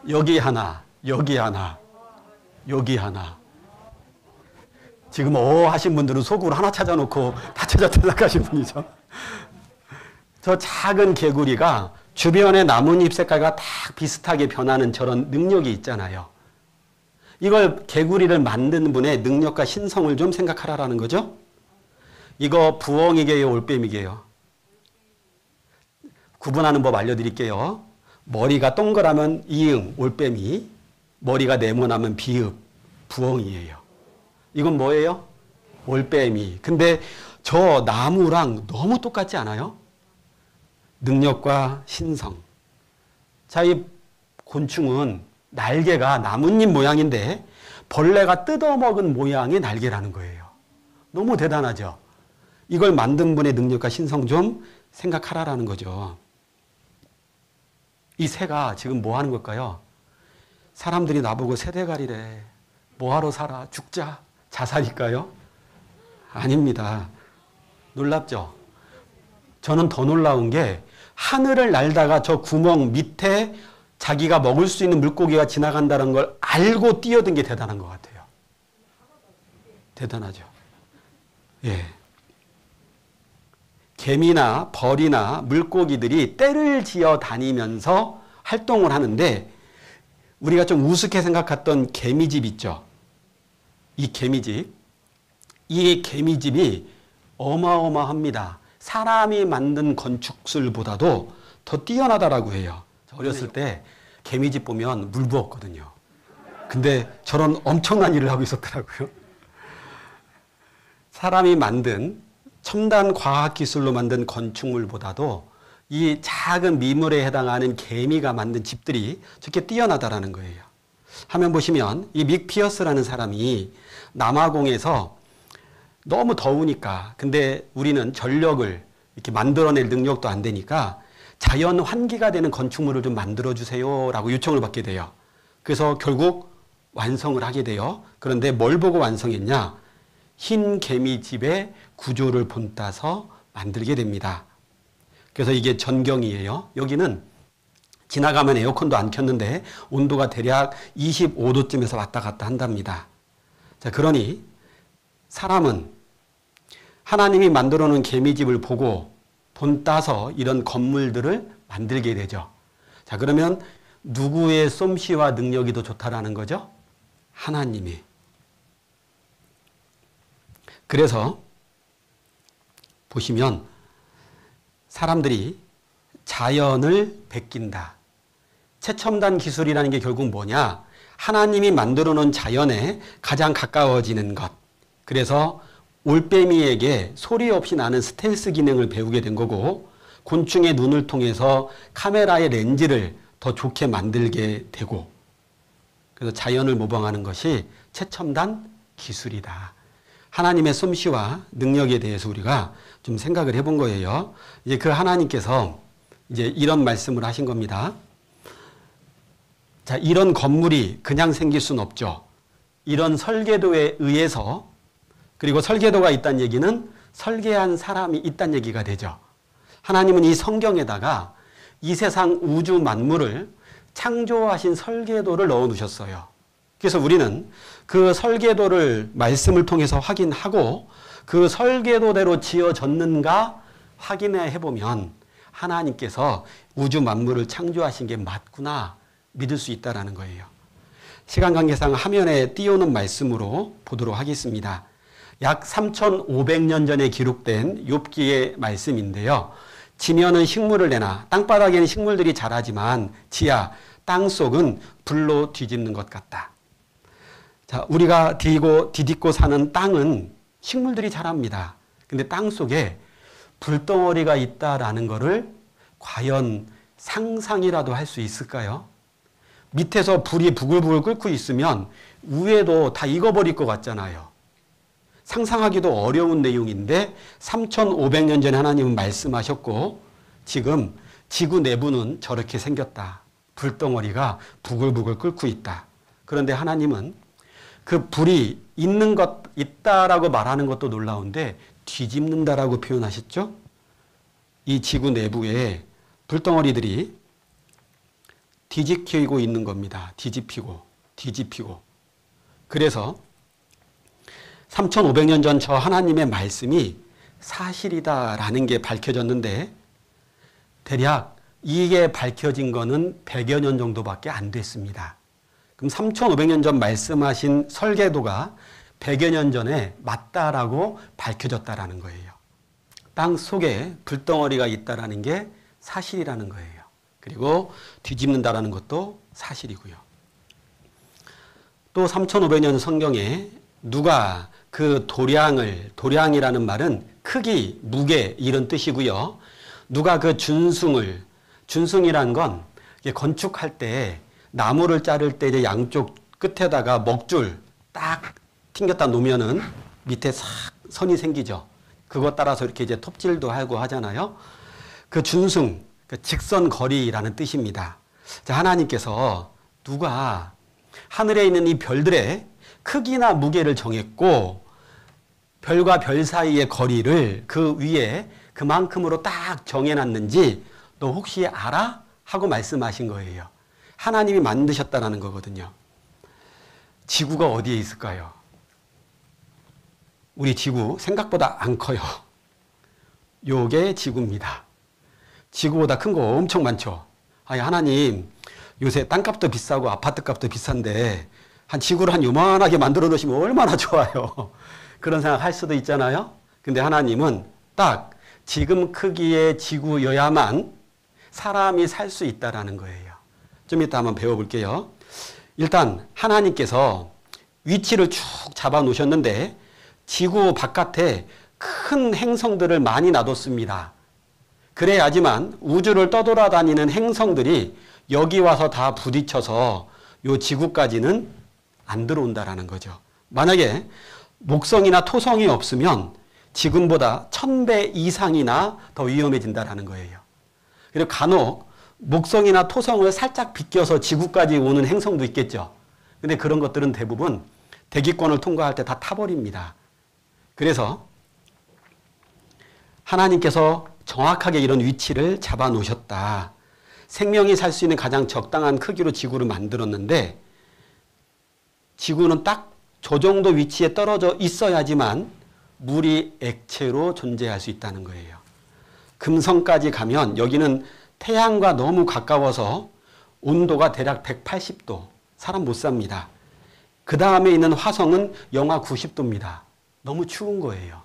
여기 하나, 여기 하나, 여기 하나. 지금 하신 분들은 속으로 하나 찾아놓고 다 찾았다 생각하신 분이죠. 저 작은 개구리가 주변의 나뭇잎 색깔과 다 비슷하게 변하는 저런 능력이 있잖아요. 이걸 개구리를 만든 분의 능력과 신성을 좀 생각하라라는 거죠. 이거 부엉이게요, 올빼미게요? 구분하는 법 알려드릴게요. 머리가 동그라면 이응, 올빼미. 머리가 네모나면 비읍, 부엉이예요. 이건 뭐예요? 올빼미. 근데 저 나무랑 너무 똑같지 않아요? 능력과 신성. 자, 이 곤충은 날개가 나뭇잎 모양인데 벌레가 뜯어먹은 모양의 날개라는 거예요. 너무 대단하죠? 이걸 만든 분의 능력과 신성 좀 생각하라라는 거죠. 이 새가 지금 뭐 하는 걸까요? 사람들이 나보고 새대가리래. 뭐하러 살아? 죽자. 자살일까요? 아닙니다. 놀랍죠? 저는 더 놀라운 게 하늘을 날다가 저 구멍 밑에 자기가 먹을 수 있는 물고기가 지나간다는 걸 알고 뛰어든 게 대단한 것 같아요. 대단하죠? 예. 개미나 벌이나 물고기들이 떼를 지어 다니면서 활동을 하는데 우리가 좀 우습게 생각했던 개미집 있죠? 이 개미집이 어마어마합니다. 사람이 만든 건축술보다도 더 뛰어나다라고 해요. 어렸을 때 개미집 보면 물 부었거든요. 근데 저런 엄청난 일을 하고 있었더라고요. 사람이 만든 첨단 과학기술로 만든 건축물보다도 이 작은 미물에 해당하는 개미가 만든 집들이 저렇게 뛰어나다라는 거예요. 화면 보시면 이 믹 피어스라는 사람이 남아공에서 너무 더우니까 근데 우리는 전력을 이렇게 만들어낼 능력도 안 되니까 자연 환기가 되는 건축물을 좀 만들어 주세요 라고 요청을 받게 돼요. 그래서 결국 완성을 하게 돼요. 그런데 뭘 보고 완성했냐? 흰 개미집의 구조를 본따서 만들게 됩니다. 그래서 이게 전경이에요. 여기는 지나가면 에어컨도 안 켰는데 온도가 대략 25도쯤에서 왔다 갔다 한답니다. 자, 그러니 사람은 하나님이 만들어 놓은 개미집을 보고 본따서 이런 건물들을 만들게 되죠. 자, 그러면 누구의 솜씨와 능력이 더 좋다라는 거죠? 하나님이. 그래서 보시면 사람들이 자연을 베낀다. 최첨단 기술이라는 게 결국 뭐냐? 하나님이 만들어 놓은 자연에 가장 가까워지는 것. 그래서 올빼미에게 소리 없이 나는 스텔스 기능을 배우게 된 거고 곤충의 눈을 통해서 카메라의 렌즈를 더 좋게 만들게 되고 그래서 자연을 모방하는 것이 최첨단 기술이다. 하나님의 솜씨와 능력에 대해서 우리가 좀 생각을 해본 거예요. 이제 그 하나님께서 이제 이런 말씀을 하신 겁니다. 자, 이런 건물이 그냥 생길 수는 없죠. 이런 설계도에 의해서 그리고 설계도가 있다는 얘기는 설계한 사람이 있다는 얘기가 되죠. 하나님은 이 성경에다가 이 세상 우주 만물을 창조하신 설계도를 넣어 놓으셨어요. 그래서 우리는 그 설계도를 말씀을 통해서 확인하고 그 설계도대로 지어졌는가 확인해 보면 하나님께서 우주 만물을 창조하신 게 맞구나 믿을 수 있다라는 거예요. 시간 관계상 화면에 띄우는 말씀으로 보도록 하겠습니다. 약 3,500년 전에 기록된 욥기의 말씀인데요. 지면은 식물을 내나 땅바닥에는 식물들이 자라지만 지하 땅속은 불로 뒤집는 것 같다. 자, 우리가 디딛고 사는 땅은 식물들이 자랍니다. 근데 땅속에 불덩어리가 있다라는 것을 과연 상상이라도 할 수 있을까요? 밑에서 불이 부글부글 끓고 있으면 위에도 다 익어버릴 것 같잖아요. 상상하기도 어려운 내용인데 3,500년 전에 하나님은 말씀하셨고 지금 지구 내부는 저렇게 생겼다. 불덩어리가 부글부글 끓고 있다. 그런데 하나님은 그 불이 있다라고 말하는 것도 놀라운데 뒤집는다라고 표현하셨죠? 이 지구 내부에 불덩어리들이 뒤집히고 있는 겁니다. 뒤집히고. 그래서 3,500년 전 저 하나님의 말씀이 사실이다라는 게 밝혀졌는데 대략 이게 밝혀진 거는 100여 년 정도밖에 안 됐습니다. 그럼 3,500년 전 말씀하신 설계도가 100여 년 전에 맞다라고 밝혀졌다라는 거예요. 땅 속에 불덩어리가 있다라는 게 사실이라는 거예요. 그리고 뒤집는다라는 것도 사실이고요. 또 3,500년 성경에 누가 그 도량이라는 말은 크기, 무게 이런 뜻이고요. 누가 그 준승이란 건 건축할 때 나무를 자를 때 이제 양쪽 끝에다가 먹줄 딱 튕겼다 놓으면은 밑에 싹 선이 생기죠. 그것 따라서 이렇게 이제 톱질도 하고 하잖아요. 그 준승, 그 직선 거리라는 뜻입니다. 자, 하나님께서 누가 하늘에 있는 이 별들의 크기나 무게를 정했고 별과 별 사이의 거리를 그 위에 그만큼으로 딱 정해놨는지 너 혹시 알아? 하고 말씀하신 거예요. 하나님이 만드셨다라는 거거든요. 지구가 어디에 있을까요? 우리 지구 생각보다 안 커요. 요게 지구입니다. 지구보다 큰 거 엄청 많죠. 아니 하나님 요새 땅값도 비싸고 아파트값도 비싼데 한 지구를 한 요만하게 만들어 놓으시면 얼마나 좋아요. 그런 생각 할 수도 있잖아요. 근데 하나님은 딱 지금 크기의 지구여야만 사람이 살 수 있다라는 거예요. 좀 이따 한번 배워볼게요. 일단 하나님께서 위치를 쭉 잡아 놓으셨는데 지구 바깥에 큰 행성들을 많이 놔뒀습니다. 그래야지만 우주를 떠돌아다니는 행성들이 여기 와서 다 부딪혀서 요 지구까지는 안 들어온다라는 거죠. 만약에 목성이나 토성이 없으면 지금보다 1000배 이상이나 더 위험해진다라는 거예요. 그리고 간혹 목성이나 토성을 살짝 비껴서 지구까지 오는 행성도 있겠죠. 근데 그런 것들은 대부분 대기권을 통과할 때 다 타버립니다. 그래서 하나님께서 정확하게 이런 위치를 잡아 놓으셨다. 생명이 살 수 있는 가장 적당한 크기로 지구를 만들었는데 지구는 딱 저 정도 위치에 떨어져 있어야지만 물이 액체로 존재할 수 있다는 거예요. 금성까지 가면 여기는 태양과 너무 가까워서 온도가 대략 180도, 사람 못 삽니다. 그 다음에 있는 화성은 영하 90도입니다. 너무 추운 거예요.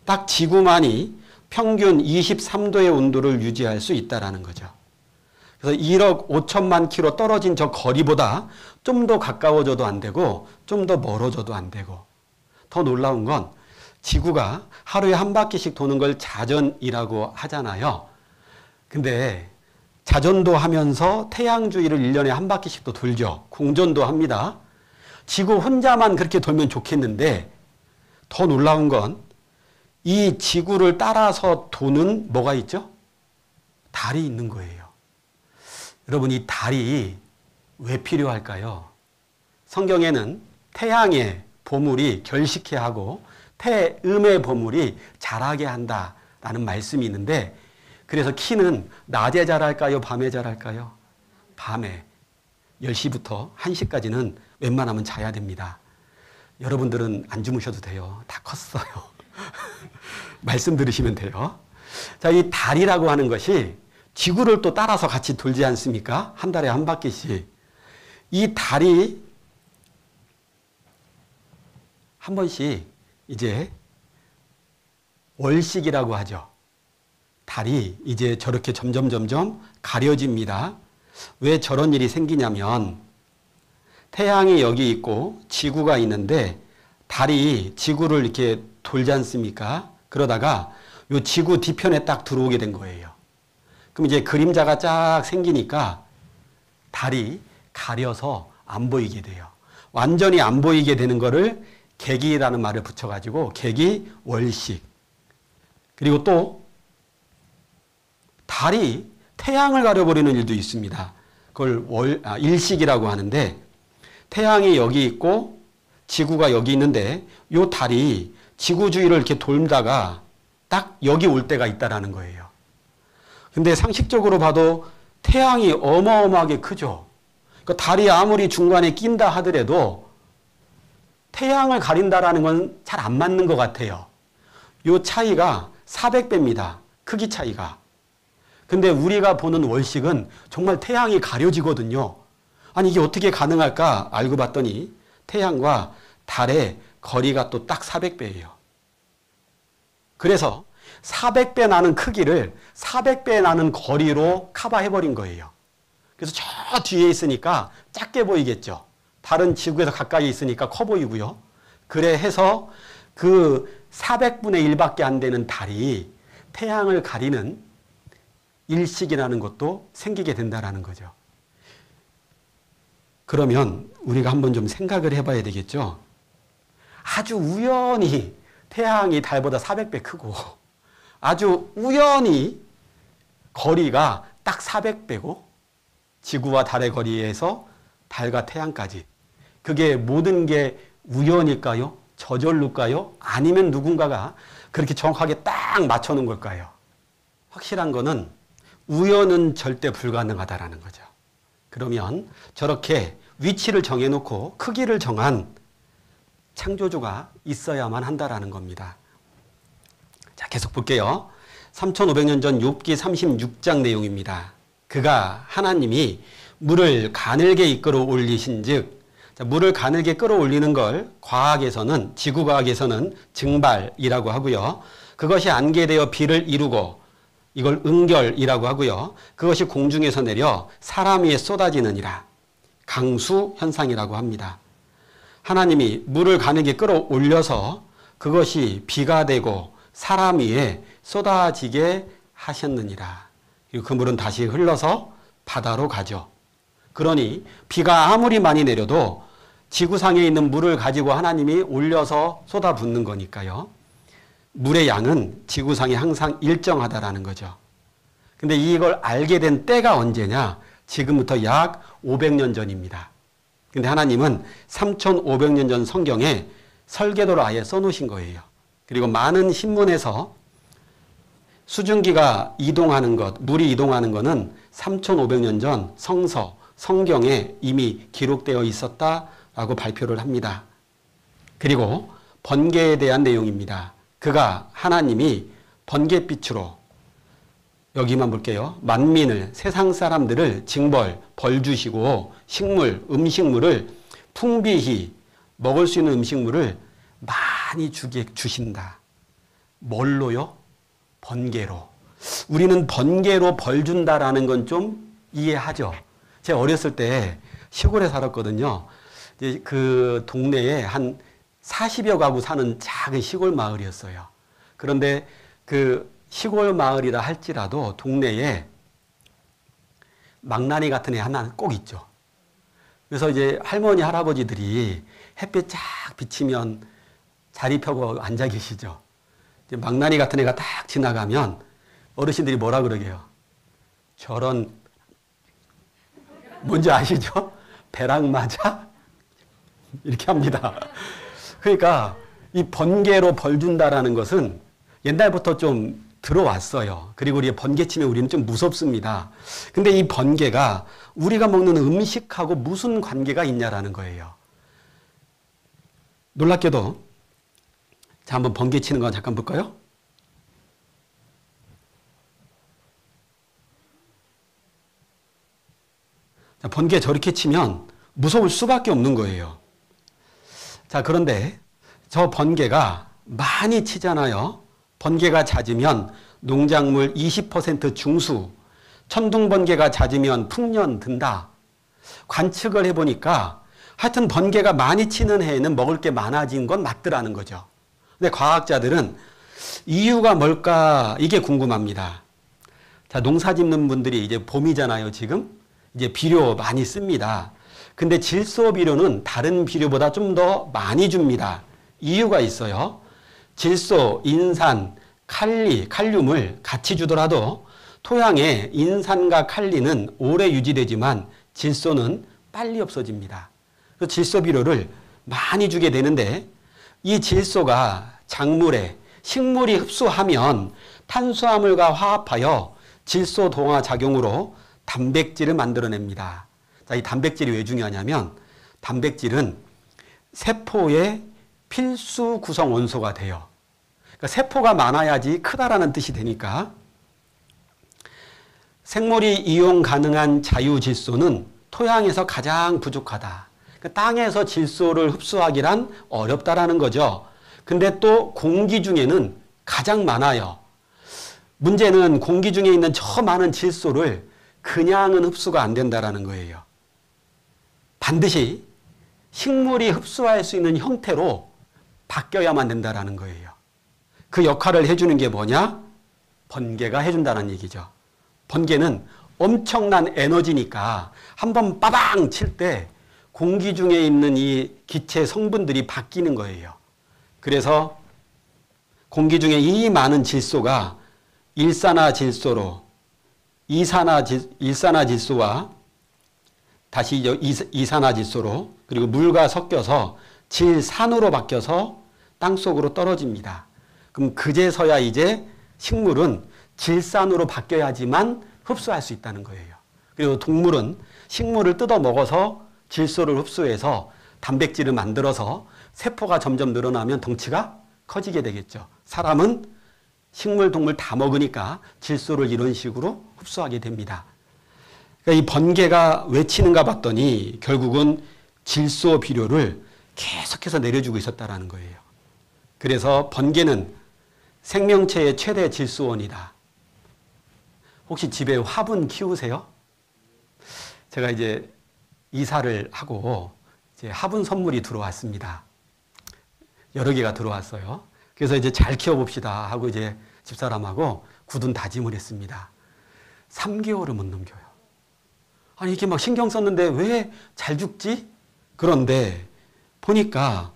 딱 지구만이 평균 23도의 온도를 유지할 수 있다는 거죠. 그래서 1억 5천만 킬로 떨어진 저 거리보다 좀 더 가까워져도 안 되고 좀 더 멀어져도 안 되고 더 놀라운 건 지구가 하루에 한 바퀴씩 도는 걸 자전이라고 하잖아요. 근데 자전도 하면서 태양 주위를 1년에 한 바퀴씩도 돌죠. 공전도 합니다. 지구 혼자만 그렇게 돌면 좋겠는데 더 놀라운 건 이 지구를 따라서 도는 뭐가 있죠? 달이 있는 거예요. 여러분 이 달이 왜 필요할까요? 성경에는 태양의 보물이 결식해 하고 태음의 보물이 자라게 한다라는 말씀이 있는데 그래서 키는 낮에 자랄까요? 밤에 자랄까요? 밤에 10시부터 1시까지는 웬만하면 자야 됩니다. 여러분들은 안 주무셔도 돼요. 다 컸어요. 말씀 들으시면 돼요. 자, 이 달이라고 하는 것이 지구를 또 따라서 같이 돌지 않습니까? 한 달에 한 바퀴씩. 이 달이 한 번씩 이제 월식이라고 하죠. 달이 이제 저렇게 점점 가려집니다. 왜 저런 일이 생기냐면 태양이 여기 있고 지구가 있는데 달이 지구를 이렇게 돌지 않습니까? 그러다가 요 지구 뒤편에 딱 들어오게 된 거예요. 그럼 이제 그림자가 쫙 생기니까 달이 가려서 안 보이게 돼요. 완전히 안 보이게 되는 거를 개기라는 말을 붙여가지고 개기 월식. 그리고 또 달이 태양을 가려버리는 일도 있습니다. 그걸 일식이라고 하는데 태양이 여기 있고 지구가 여기 있는데 요 달이 지구 주위를 이렇게 돌다가 딱 여기 올 때가 있다라는 거예요. 근데 상식적으로 봐도 태양이 어마어마하게 크죠. 그러니까 달이 아무리 중간에 낀다 하더라도 태양을 가린다라는 건 잘 안 맞는 것 같아요. 요 차이가 400배입니다. 크기 차이가. 근데 우리가 보는 월식은 정말 태양이 가려지거든요. 아니 이게 어떻게 가능할까 알고 봤더니 태양과 달의 거리가 또 딱 400배예요. 그래서 400배 나는 크기를 400배 나는 거리로 커버해버린 거예요. 그래서 저 뒤에 있으니까 작게 보이겠죠. 달은 지구에서 가까이 있으니까 커 보이고요. 그래 해서 그 400분의 1밖에 안 되는 달이 태양을 가리는 일식이라는 것도 생기게 된다는 거죠. 그러면 우리가 한번 좀 생각을 해봐야 되겠죠. 아주 우연히 태양이 달보다 400배 크고 아주 우연히 거리가 딱 400배고 지구와 달의 거리에서 달과 태양까지 그게 모든 게 우연일까요? 저절로일까요? 아니면 누군가가 그렇게 정확하게 딱 맞춰놓은 걸까요? 확실한 거는 우연은 절대 불가능하다라는 거죠. 그러면 저렇게 위치를 정해놓고 크기를 정한 창조주가 있어야만 한다라는 겁니다. 자, 계속 볼게요. 3500년 전 욥기 36장 내용입니다. 그가 하나님이 물을 가늘게 이끌어 올리신즉, 물을 가늘게 끌어올리는 걸 과학에서는 지구과학에서는 증발이라고 하고요. 그것이 안개되어 비를 이루고 이걸 응결이라고 하고요. 그것이 공중에서 내려 사람 위에 쏟아지느니라 강수 현상이라고 합니다. 하나님이 물을 가늘게 끌어올려서 그것이 비가 되고 사람 위에 쏟아지게 하셨느니라. 그리고 그 물은 다시 흘러서 바다로 가죠. 그러니 비가 아무리 많이 내려도 지구상에 있는 물을 가지고 하나님이 올려서 쏟아붓는 거니까요. 물의 양은 지구상에 항상 일정하다라는 거죠. 근데 이걸 알게 된 때가 언제냐? 지금부터 약 500년 전입니다. 근데 하나님은 3500년 전 성경에 설계도를 아예 써놓으신 거예요. 그리고 많은 신문에서 수증기가 이동하는 것, 물이 이동하는 것은 3500년 전 성서, 성경에 이미 기록되어 있었다라고 발표를 합니다. 그리고 번개에 대한 내용입니다. 그가 하나님이 번개빛으로 여기만 볼게요. 만민을 세상 사람들을 징벌, 벌 주시고 식물, 음식물을 풍비히 먹을 수 있는 음식물을 많이 주신다. 뭘로요? 번개로. 우리는 번개로 벌 준다라는 건 좀 이해하죠. 제가 어렸을 때 시골에 살았거든요. 이제 그 동네에 한 40여 가구 사는 작은 시골 마을이었어요. 그런데 그 시골 마을이라 할지라도 동네에 망나니 같은 애 하나 꼭 있죠. 그래서 이제 할머니, 할아버지들이 햇빛 쫙 비치면 자리 펴고 앉아 계시죠. 이제 망나니 같은 애가 딱 지나가면 어르신들이 뭐라 그러게요? 저런, 뭔지 아시죠? 배랑 맞아? 이렇게 합니다. 그러니까 이 번개로 벌 준다라는 것은 옛날부터 좀 들어왔어요. 그리고 우리 번개 치면 우리는 좀 무섭습니다. 근데 이 번개가 우리가 먹는 음식하고 무슨 관계가 있냐라는 거예요. 놀랍게도 자, 한번 번개 치는 거 잠깐 볼까요? 자, 번개 저렇게 치면 무서울 수밖에 없는 거예요. 자, 그런데 저 번개가 많이 치잖아요. 번개가 잦으면 농작물 20% 중수, 천둥번개가 잦으면 풍년 든다. 관측을 해보니까 하여튼 번개가 많이 치는 해에는 먹을 게 많아진 건 맞더라는 거죠. 근데 과학자들은 이유가 뭘까 이게 궁금합니다. 자, 농사 짓는 분들이 이제 봄이잖아요, 지금. 이제 비료 많이 씁니다. 근데 질소 비료는 다른 비료보다 좀 더 많이 줍니다. 이유가 있어요. 질소, 인산, 칼륨을 같이 주더라도 토양에 인산과 칼리는 오래 유지되지만 질소는 빨리 없어집니다. 그래서 질소 비료를 많이 주게 되는데 이 질소가 작물에 식물이 흡수하면 탄수화물과 화합하여 질소 동화 작용으로 단백질을 만들어냅니다. 자, 이 단백질이 왜 중요하냐면 단백질은 세포의 필수 구성 원소가 돼요. 그러니까 세포가 많아야지 크다라는 뜻이 되니까 생물이 이용 가능한 자유질소는 토양에서 가장 부족하다. 그러니까 땅에서 질소를 흡수하기란 어렵다라는 거죠. 근데 또 공기 중에는 가장 많아요. 문제는 공기 중에 있는 저 많은 질소를 그냥은 흡수가 안 된다라는 거예요. 반드시 식물이 흡수할 수 있는 형태로 바뀌어야만 된다라는 거예요. 그 역할을 해주는 게 뭐냐? 번개가 해준다는 얘기죠. 번개는 엄청난 에너지니까 한번 빠방 칠 때 공기 중에 있는 이 기체 성분들이 바뀌는 거예요. 그래서 공기 중에 이 많은 질소가 일산화질소로 일산화질소와 다시 이산화질소로 그리고 물과 섞여서 질산으로 바뀌어서 땅속으로 떨어집니다. 그럼 그제서야 이제 식물은 질산으로 바뀌어야지만 흡수할 수 있다는 거예요. 그리고 동물은 식물을 뜯어 먹어서 질소를 흡수해서 단백질을 만들어서 세포가 점점 늘어나면 덩치가 커지게 되겠죠. 사람은 식물, 동물 다 먹으니까 질소를 이런 식으로 흡수하게 됩니다. 그러니까 이 번개가 왜 치는가 봤더니 결국은 질소 비료를 계속해서 내려주고 있었다는 거예요. 그래서 번개는 생명체의 최대 질소원이다. 혹시 집에 화분 키우세요? 제가 이제 이사를 하고 이제 화분 선물이 들어왔습니다. 여러 개가 들어왔어요. 그래서 이제 잘 키워봅시다 하고 이제 집사람하고 굳은 다짐을 했습니다. 3개월을 못 넘겨요. 아니, 이렇게 막 신경 썼는데 왜 잘 죽지? 그런데 보니까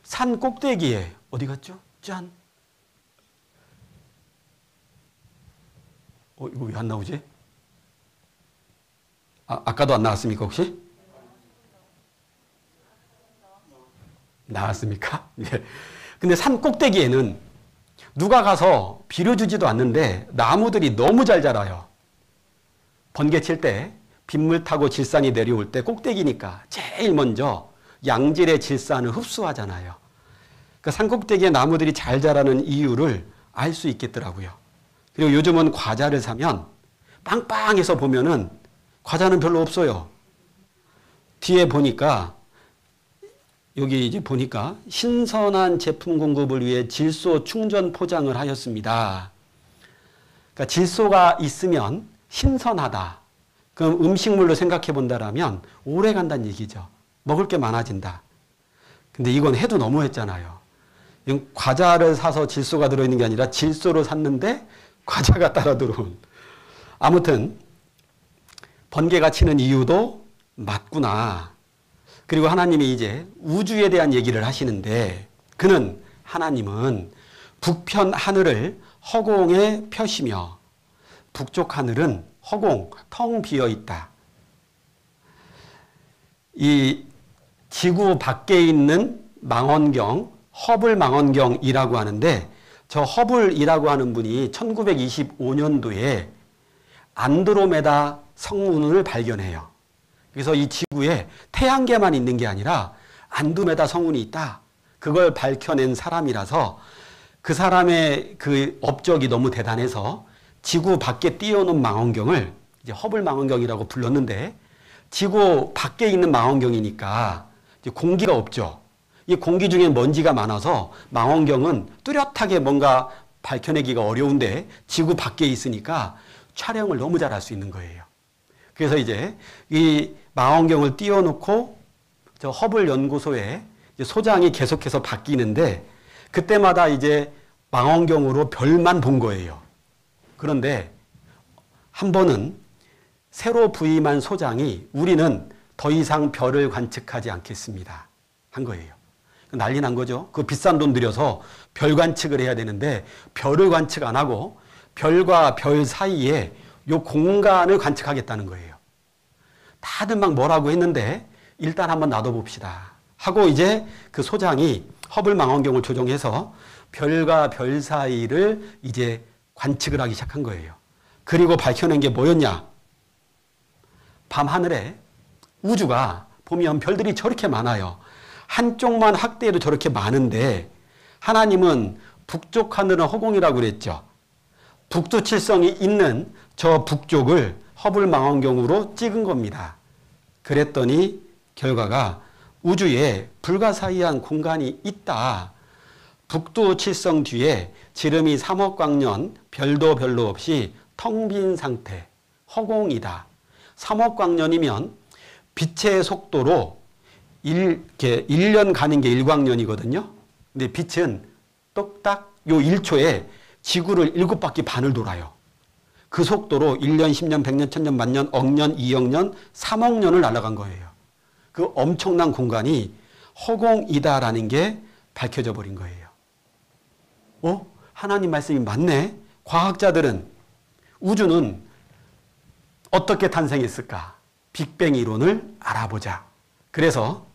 산 꼭대기에 어디 갔죠? 짠! 이거 왜 안 나오지? 아까도 안 나왔습니까, 혹시? 나왔습니까? 예. 근데 산 꼭대기에는 누가 가서 비료주지도 않는데 나무들이 너무 잘 자라요. 번개 칠 때 빗물 타고 질산이 내려올 때 꼭대기니까 제일 먼저 양질의 질산을 흡수하잖아요. 그러니까 산 꼭대기에 나무들이 잘 자라는 이유를 알 수 있겠더라고요. 그리고 요즘은 과자를 사면 빵빵해서 보면은 과자는 별로 없어요. 뒤에 보니까 여기 이제 보니까 신선한 제품 공급을 위해 질소 충전 포장을 하였습니다. 그러니까 질소가 있으면 신선하다. 그럼 음식물로 생각해 본다라면 오래 간다는 얘기죠. 먹을 게 많아진다. 근데 이건 해도 너무했잖아요. 이건 과자를 사서 질소가 들어있는 게 아니라 질소를 샀는데 과자가 따라 들어온. 아무튼 번개가 치는 이유도 맞구나. 그리고 하나님이 이제 우주에 대한 얘기를 하시는데 하나님은 북편 하늘을 허공에 펴시며 북쪽 하늘은 허공, 텅 비어 있다. 이 지구 밖에 있는 망원경, 허블 망원경이라고 하는데 저 허블이라고 하는 분이 1925년도에 안드로메다 성운을 발견해요. 그래서 이 지구에 태양계만 있는 게 아니라 안드로메다 성운이 있다. 그걸 밝혀낸 사람이라서 그 사람의 그 업적이 너무 대단해서 지구 밖에 띄워놓은 망원경을 이제 허블 망원경이라고 불렀는데 지구 밖에 있는 망원경이니까 이제 공기가 없죠. 이 공기 중에 먼지가 많아서 망원경은 뚜렷하게 뭔가 밝혀내기가 어려운데 지구 밖에 있으니까 촬영을 너무 잘할 수 있는 거예요. 그래서 이제 이 망원경을 띄워놓고 저 허블 연구소에 이제 소장이 계속해서 바뀌는데 그때마다 이제 망원경으로 별만 본 거예요. 그런데 한 번은 새로 부임한 소장이 우리는 더 이상 별을 관측하지 않겠습니다. 한 거예요. 난리 난 거죠. 그 비싼 돈 들여서 별 관측을 해야 되는데 별을 관측 안 하고 별과 별 사이에 요 공간을 관측하겠다는 거예요. 다들 막 뭐라고 했는데 일단 한번 놔둬봅시다 하고 이제 그 소장이 허블 망원경을 조종해서 별과 별 사이를 이제 관측을 하기 시작한 거예요. 그리고 밝혀낸 게 뭐였냐? 밤하늘에 우주가 보면 별들이 저렇게 많아요. 한쪽만 확대해도 저렇게 많은데 하나님은 북쪽 하늘은 허공이라고 그랬죠. 북두칠성이 있는 저 북쪽을 허블 망원경으로 찍은 겁니다. 그랬더니 결과가 우주에 불가사의한 공간이 있다. 북두칠성 뒤에 지름이 3억 광년, 별도 별로 없이 텅 빈 상태, 허공이다. 3억 광년이면 빛의 속도로 1년 가는 게 1광년이거든요. 근데 빛은 똑딱 요 1초에 지구를 7바퀴 반을 돌아요. 그 속도로 1년, 10년, 100년, 1000년, 만년, 억년, 2억 년, 3억 년을 날아간 거예요. 그 엄청난 공간이 허공이다라는 게 밝혀져 버린 거예요. 하나님 말씀이 맞네. 과학자들은 우주는 어떻게 탄생했을까? 빅뱅 이론을 알아보자. 그래서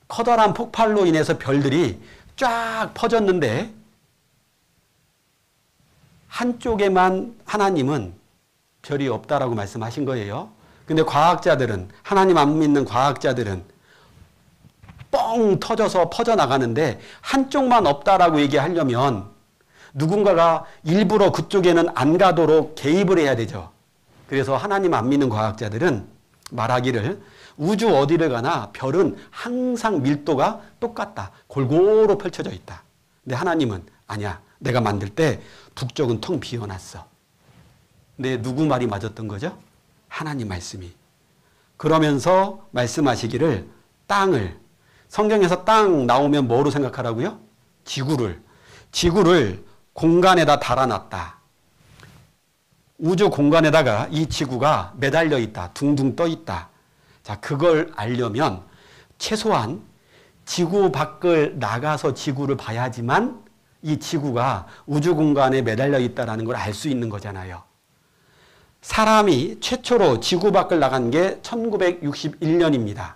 커다란 폭발로 인해서 별들이 쫙 퍼졌는데 한쪽에만 하나님은 별이 없다라고 말씀하신 거예요. 근데 과학자들은, 하나님 안 믿는 과학자들은 뻥 터져서 퍼져나가는데 한쪽만 없다라고 얘기하려면 누군가가 일부러 그쪽에는 안 가도록 개입을 해야 되죠. 그래서 하나님 안 믿는 과학자들은 말하기를 우주 어디를 가나 별은 항상 밀도가 똑같다. 골고루 펼쳐져 있다. 근데 하나님은 아니야. 내가 만들 때 북쪽은 텅 비워놨어. 근데 누구 말이 맞았던 거죠? 하나님 말씀이. 그러면서 말씀하시기를 땅을, 성경에서 땅 나오면 뭐로 생각하라고요? 지구를 공간에다 달아놨다. 우주 공간에다가 이 지구가 매달려 있다. 둥둥 떠 있다. 자, 그걸 알려면 최소한 지구 밖을 나가서 지구를 봐야지만 이 지구가 우주 공간에 매달려 있다는 걸 알 수 있는 거잖아요. 사람이 최초로 지구 밖을 나간 게 1961년입니다.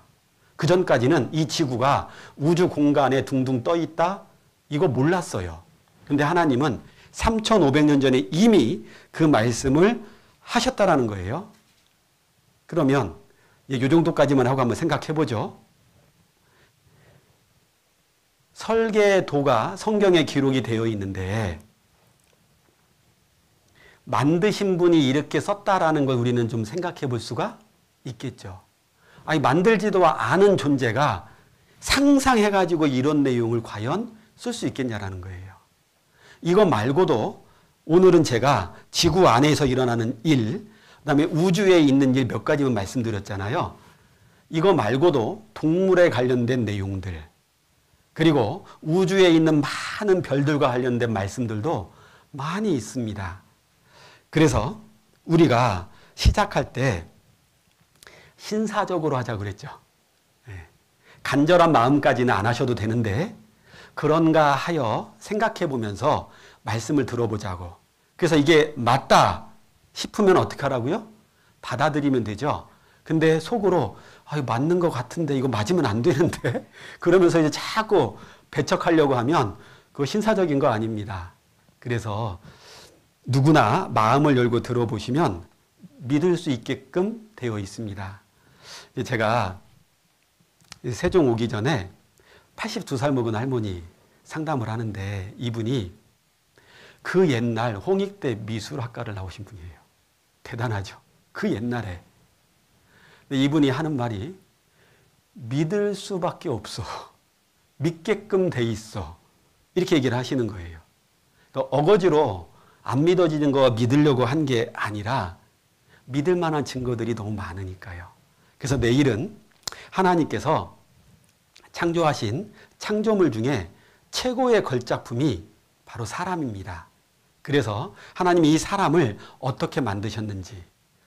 그 전까지는 이 지구가 우주 공간에 둥둥 떠 있다? 이거 몰랐어요. 근데 하나님은 3,500년 전에 이미 그 말씀을 하셨다라는 거예요. 그러면 이 정도까지만 하고 한번 생각해 보죠. 설계도가 성경에 기록이 되어 있는데 만드신 분이 이렇게 썼다라는 걸 우리는 좀 생각해 볼 수가 있겠죠. 아니, 만들지도 않은 존재가 상상해가지고 이런 내용을 과연 쓸 수 있겠냐라는 거예요. 이거 말고도 오늘은 제가 지구 안에서 일어나는 일, 그다음에 우주에 있는 일 몇 가지만 말씀드렸잖아요. 이거 말고도 동물에 관련된 내용들, 그리고 우주에 있는 많은 별들과 관련된 말씀들도 많이 있습니다. 그래서 우리가 시작할 때 신사적으로 하자고 그랬죠. 간절한 마음까지는 안 하셔도 되는데 그런가 하여 생각해 보면서 말씀을 들어보자고. 그래서 이게 맞다 싶으면 어떻게 하라고요? 받아들이면 되죠. 근데 속으로 이거 맞는 것 같은데 이거 맞으면 안 되는데 그러면서 이제 자꾸 배척하려고 하면 그거 신사적인 거 아닙니다. 그래서 누구나 마음을 열고 들어보시면 믿을 수 있게끔 되어 있습니다. 제가 세종 오기 전에 82살 먹은 할머니 상담을 하는데 이분이 그 옛날 홍익대 미술학과를 나오신 분이에요. 대단하죠. 그 옛날에. 근데 이분이 하는 말이 믿을 수밖에 없어. 믿게끔 돼 있어. 이렇게 얘기를 하시는 거예요. 그러니까 어거지로 안 믿어지는 거 믿으려고 한 게 아니라 믿을 만한 증거들이 너무 많으니까요. 그래서 내일은 하나님께서 창조하신 창조물 중에 최고의 걸작품이 바로 사람입니다. 그래서 하나님이 이 사람을 어떻게 만드셨는지,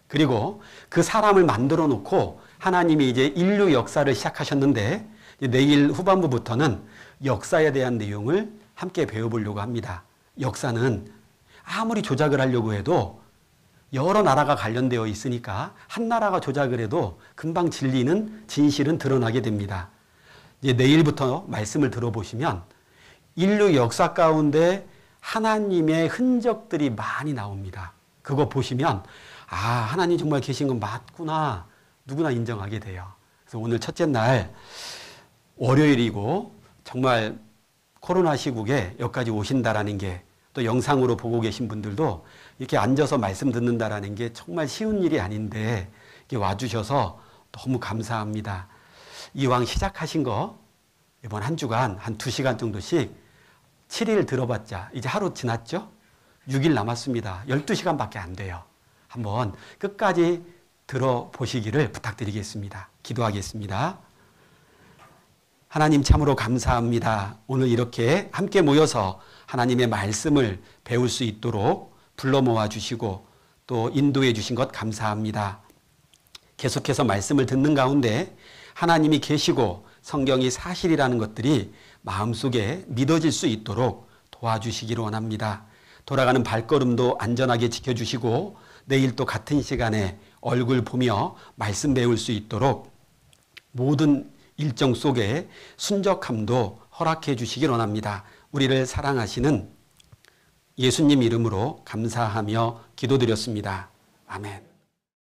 그리고 그 사람을 만들어 놓고 하나님이 이제 인류 역사를 시작하셨는데 내일 후반부부터는 역사에 대한 내용을 함께 배워보려고 합니다. 역사는 아무리 조작을 하려고 해도 여러 나라가 관련되어 있으니까 한 나라가 조작을 해도 금방 진실은 드러나게 됩니다. 이제 내일부터 말씀을 들어보시면 인류 역사 가운데 하나님의 흔적들이 많이 나옵니다. 그거 보시면 하나님 정말 계신 건 맞구나 누구나 인정하게 돼요. 그래서 오늘 첫째 날 월요일이고 정말 코로나 시국에 여기까지 오신다라는 게 또 영상으로 보고 계신 분들도 이렇게 앉아서 말씀 듣는다라는 게 정말 쉬운 일이 아닌데 이렇게 와주셔서 너무 감사합니다. 이왕 시작하신 거 이번 한 주간 한 2시간 정도씩 7일 들어봤자 이제 하루 지났죠? 6일 남았습니다. 12시간밖에 안 돼요. 한번 끝까지 들어보시기를 부탁드리겠습니다. 기도하겠습니다. 하나님 참으로 감사합니다. 오늘 이렇게 함께 모여서 하나님의 말씀을 배울 수 있도록 불러 모아 주시고 또 인도해 주신 것 감사합니다. 계속해서 말씀을 듣는 가운데 하나님이 계시고 성경이 사실이라는 것들이 마음속에 믿어질 수 있도록 도와주시기를 원합니다. 돌아가는 발걸음도 안전하게 지켜주시고 내일 또 같은 시간에 얼굴 보며 말씀 배울 수 있도록 모든 일정 속에 순적함도 허락해 주시길 원합니다. 우리를 사랑하시는 예수님 이름으로 감사하며 기도드렸습니다. 아멘.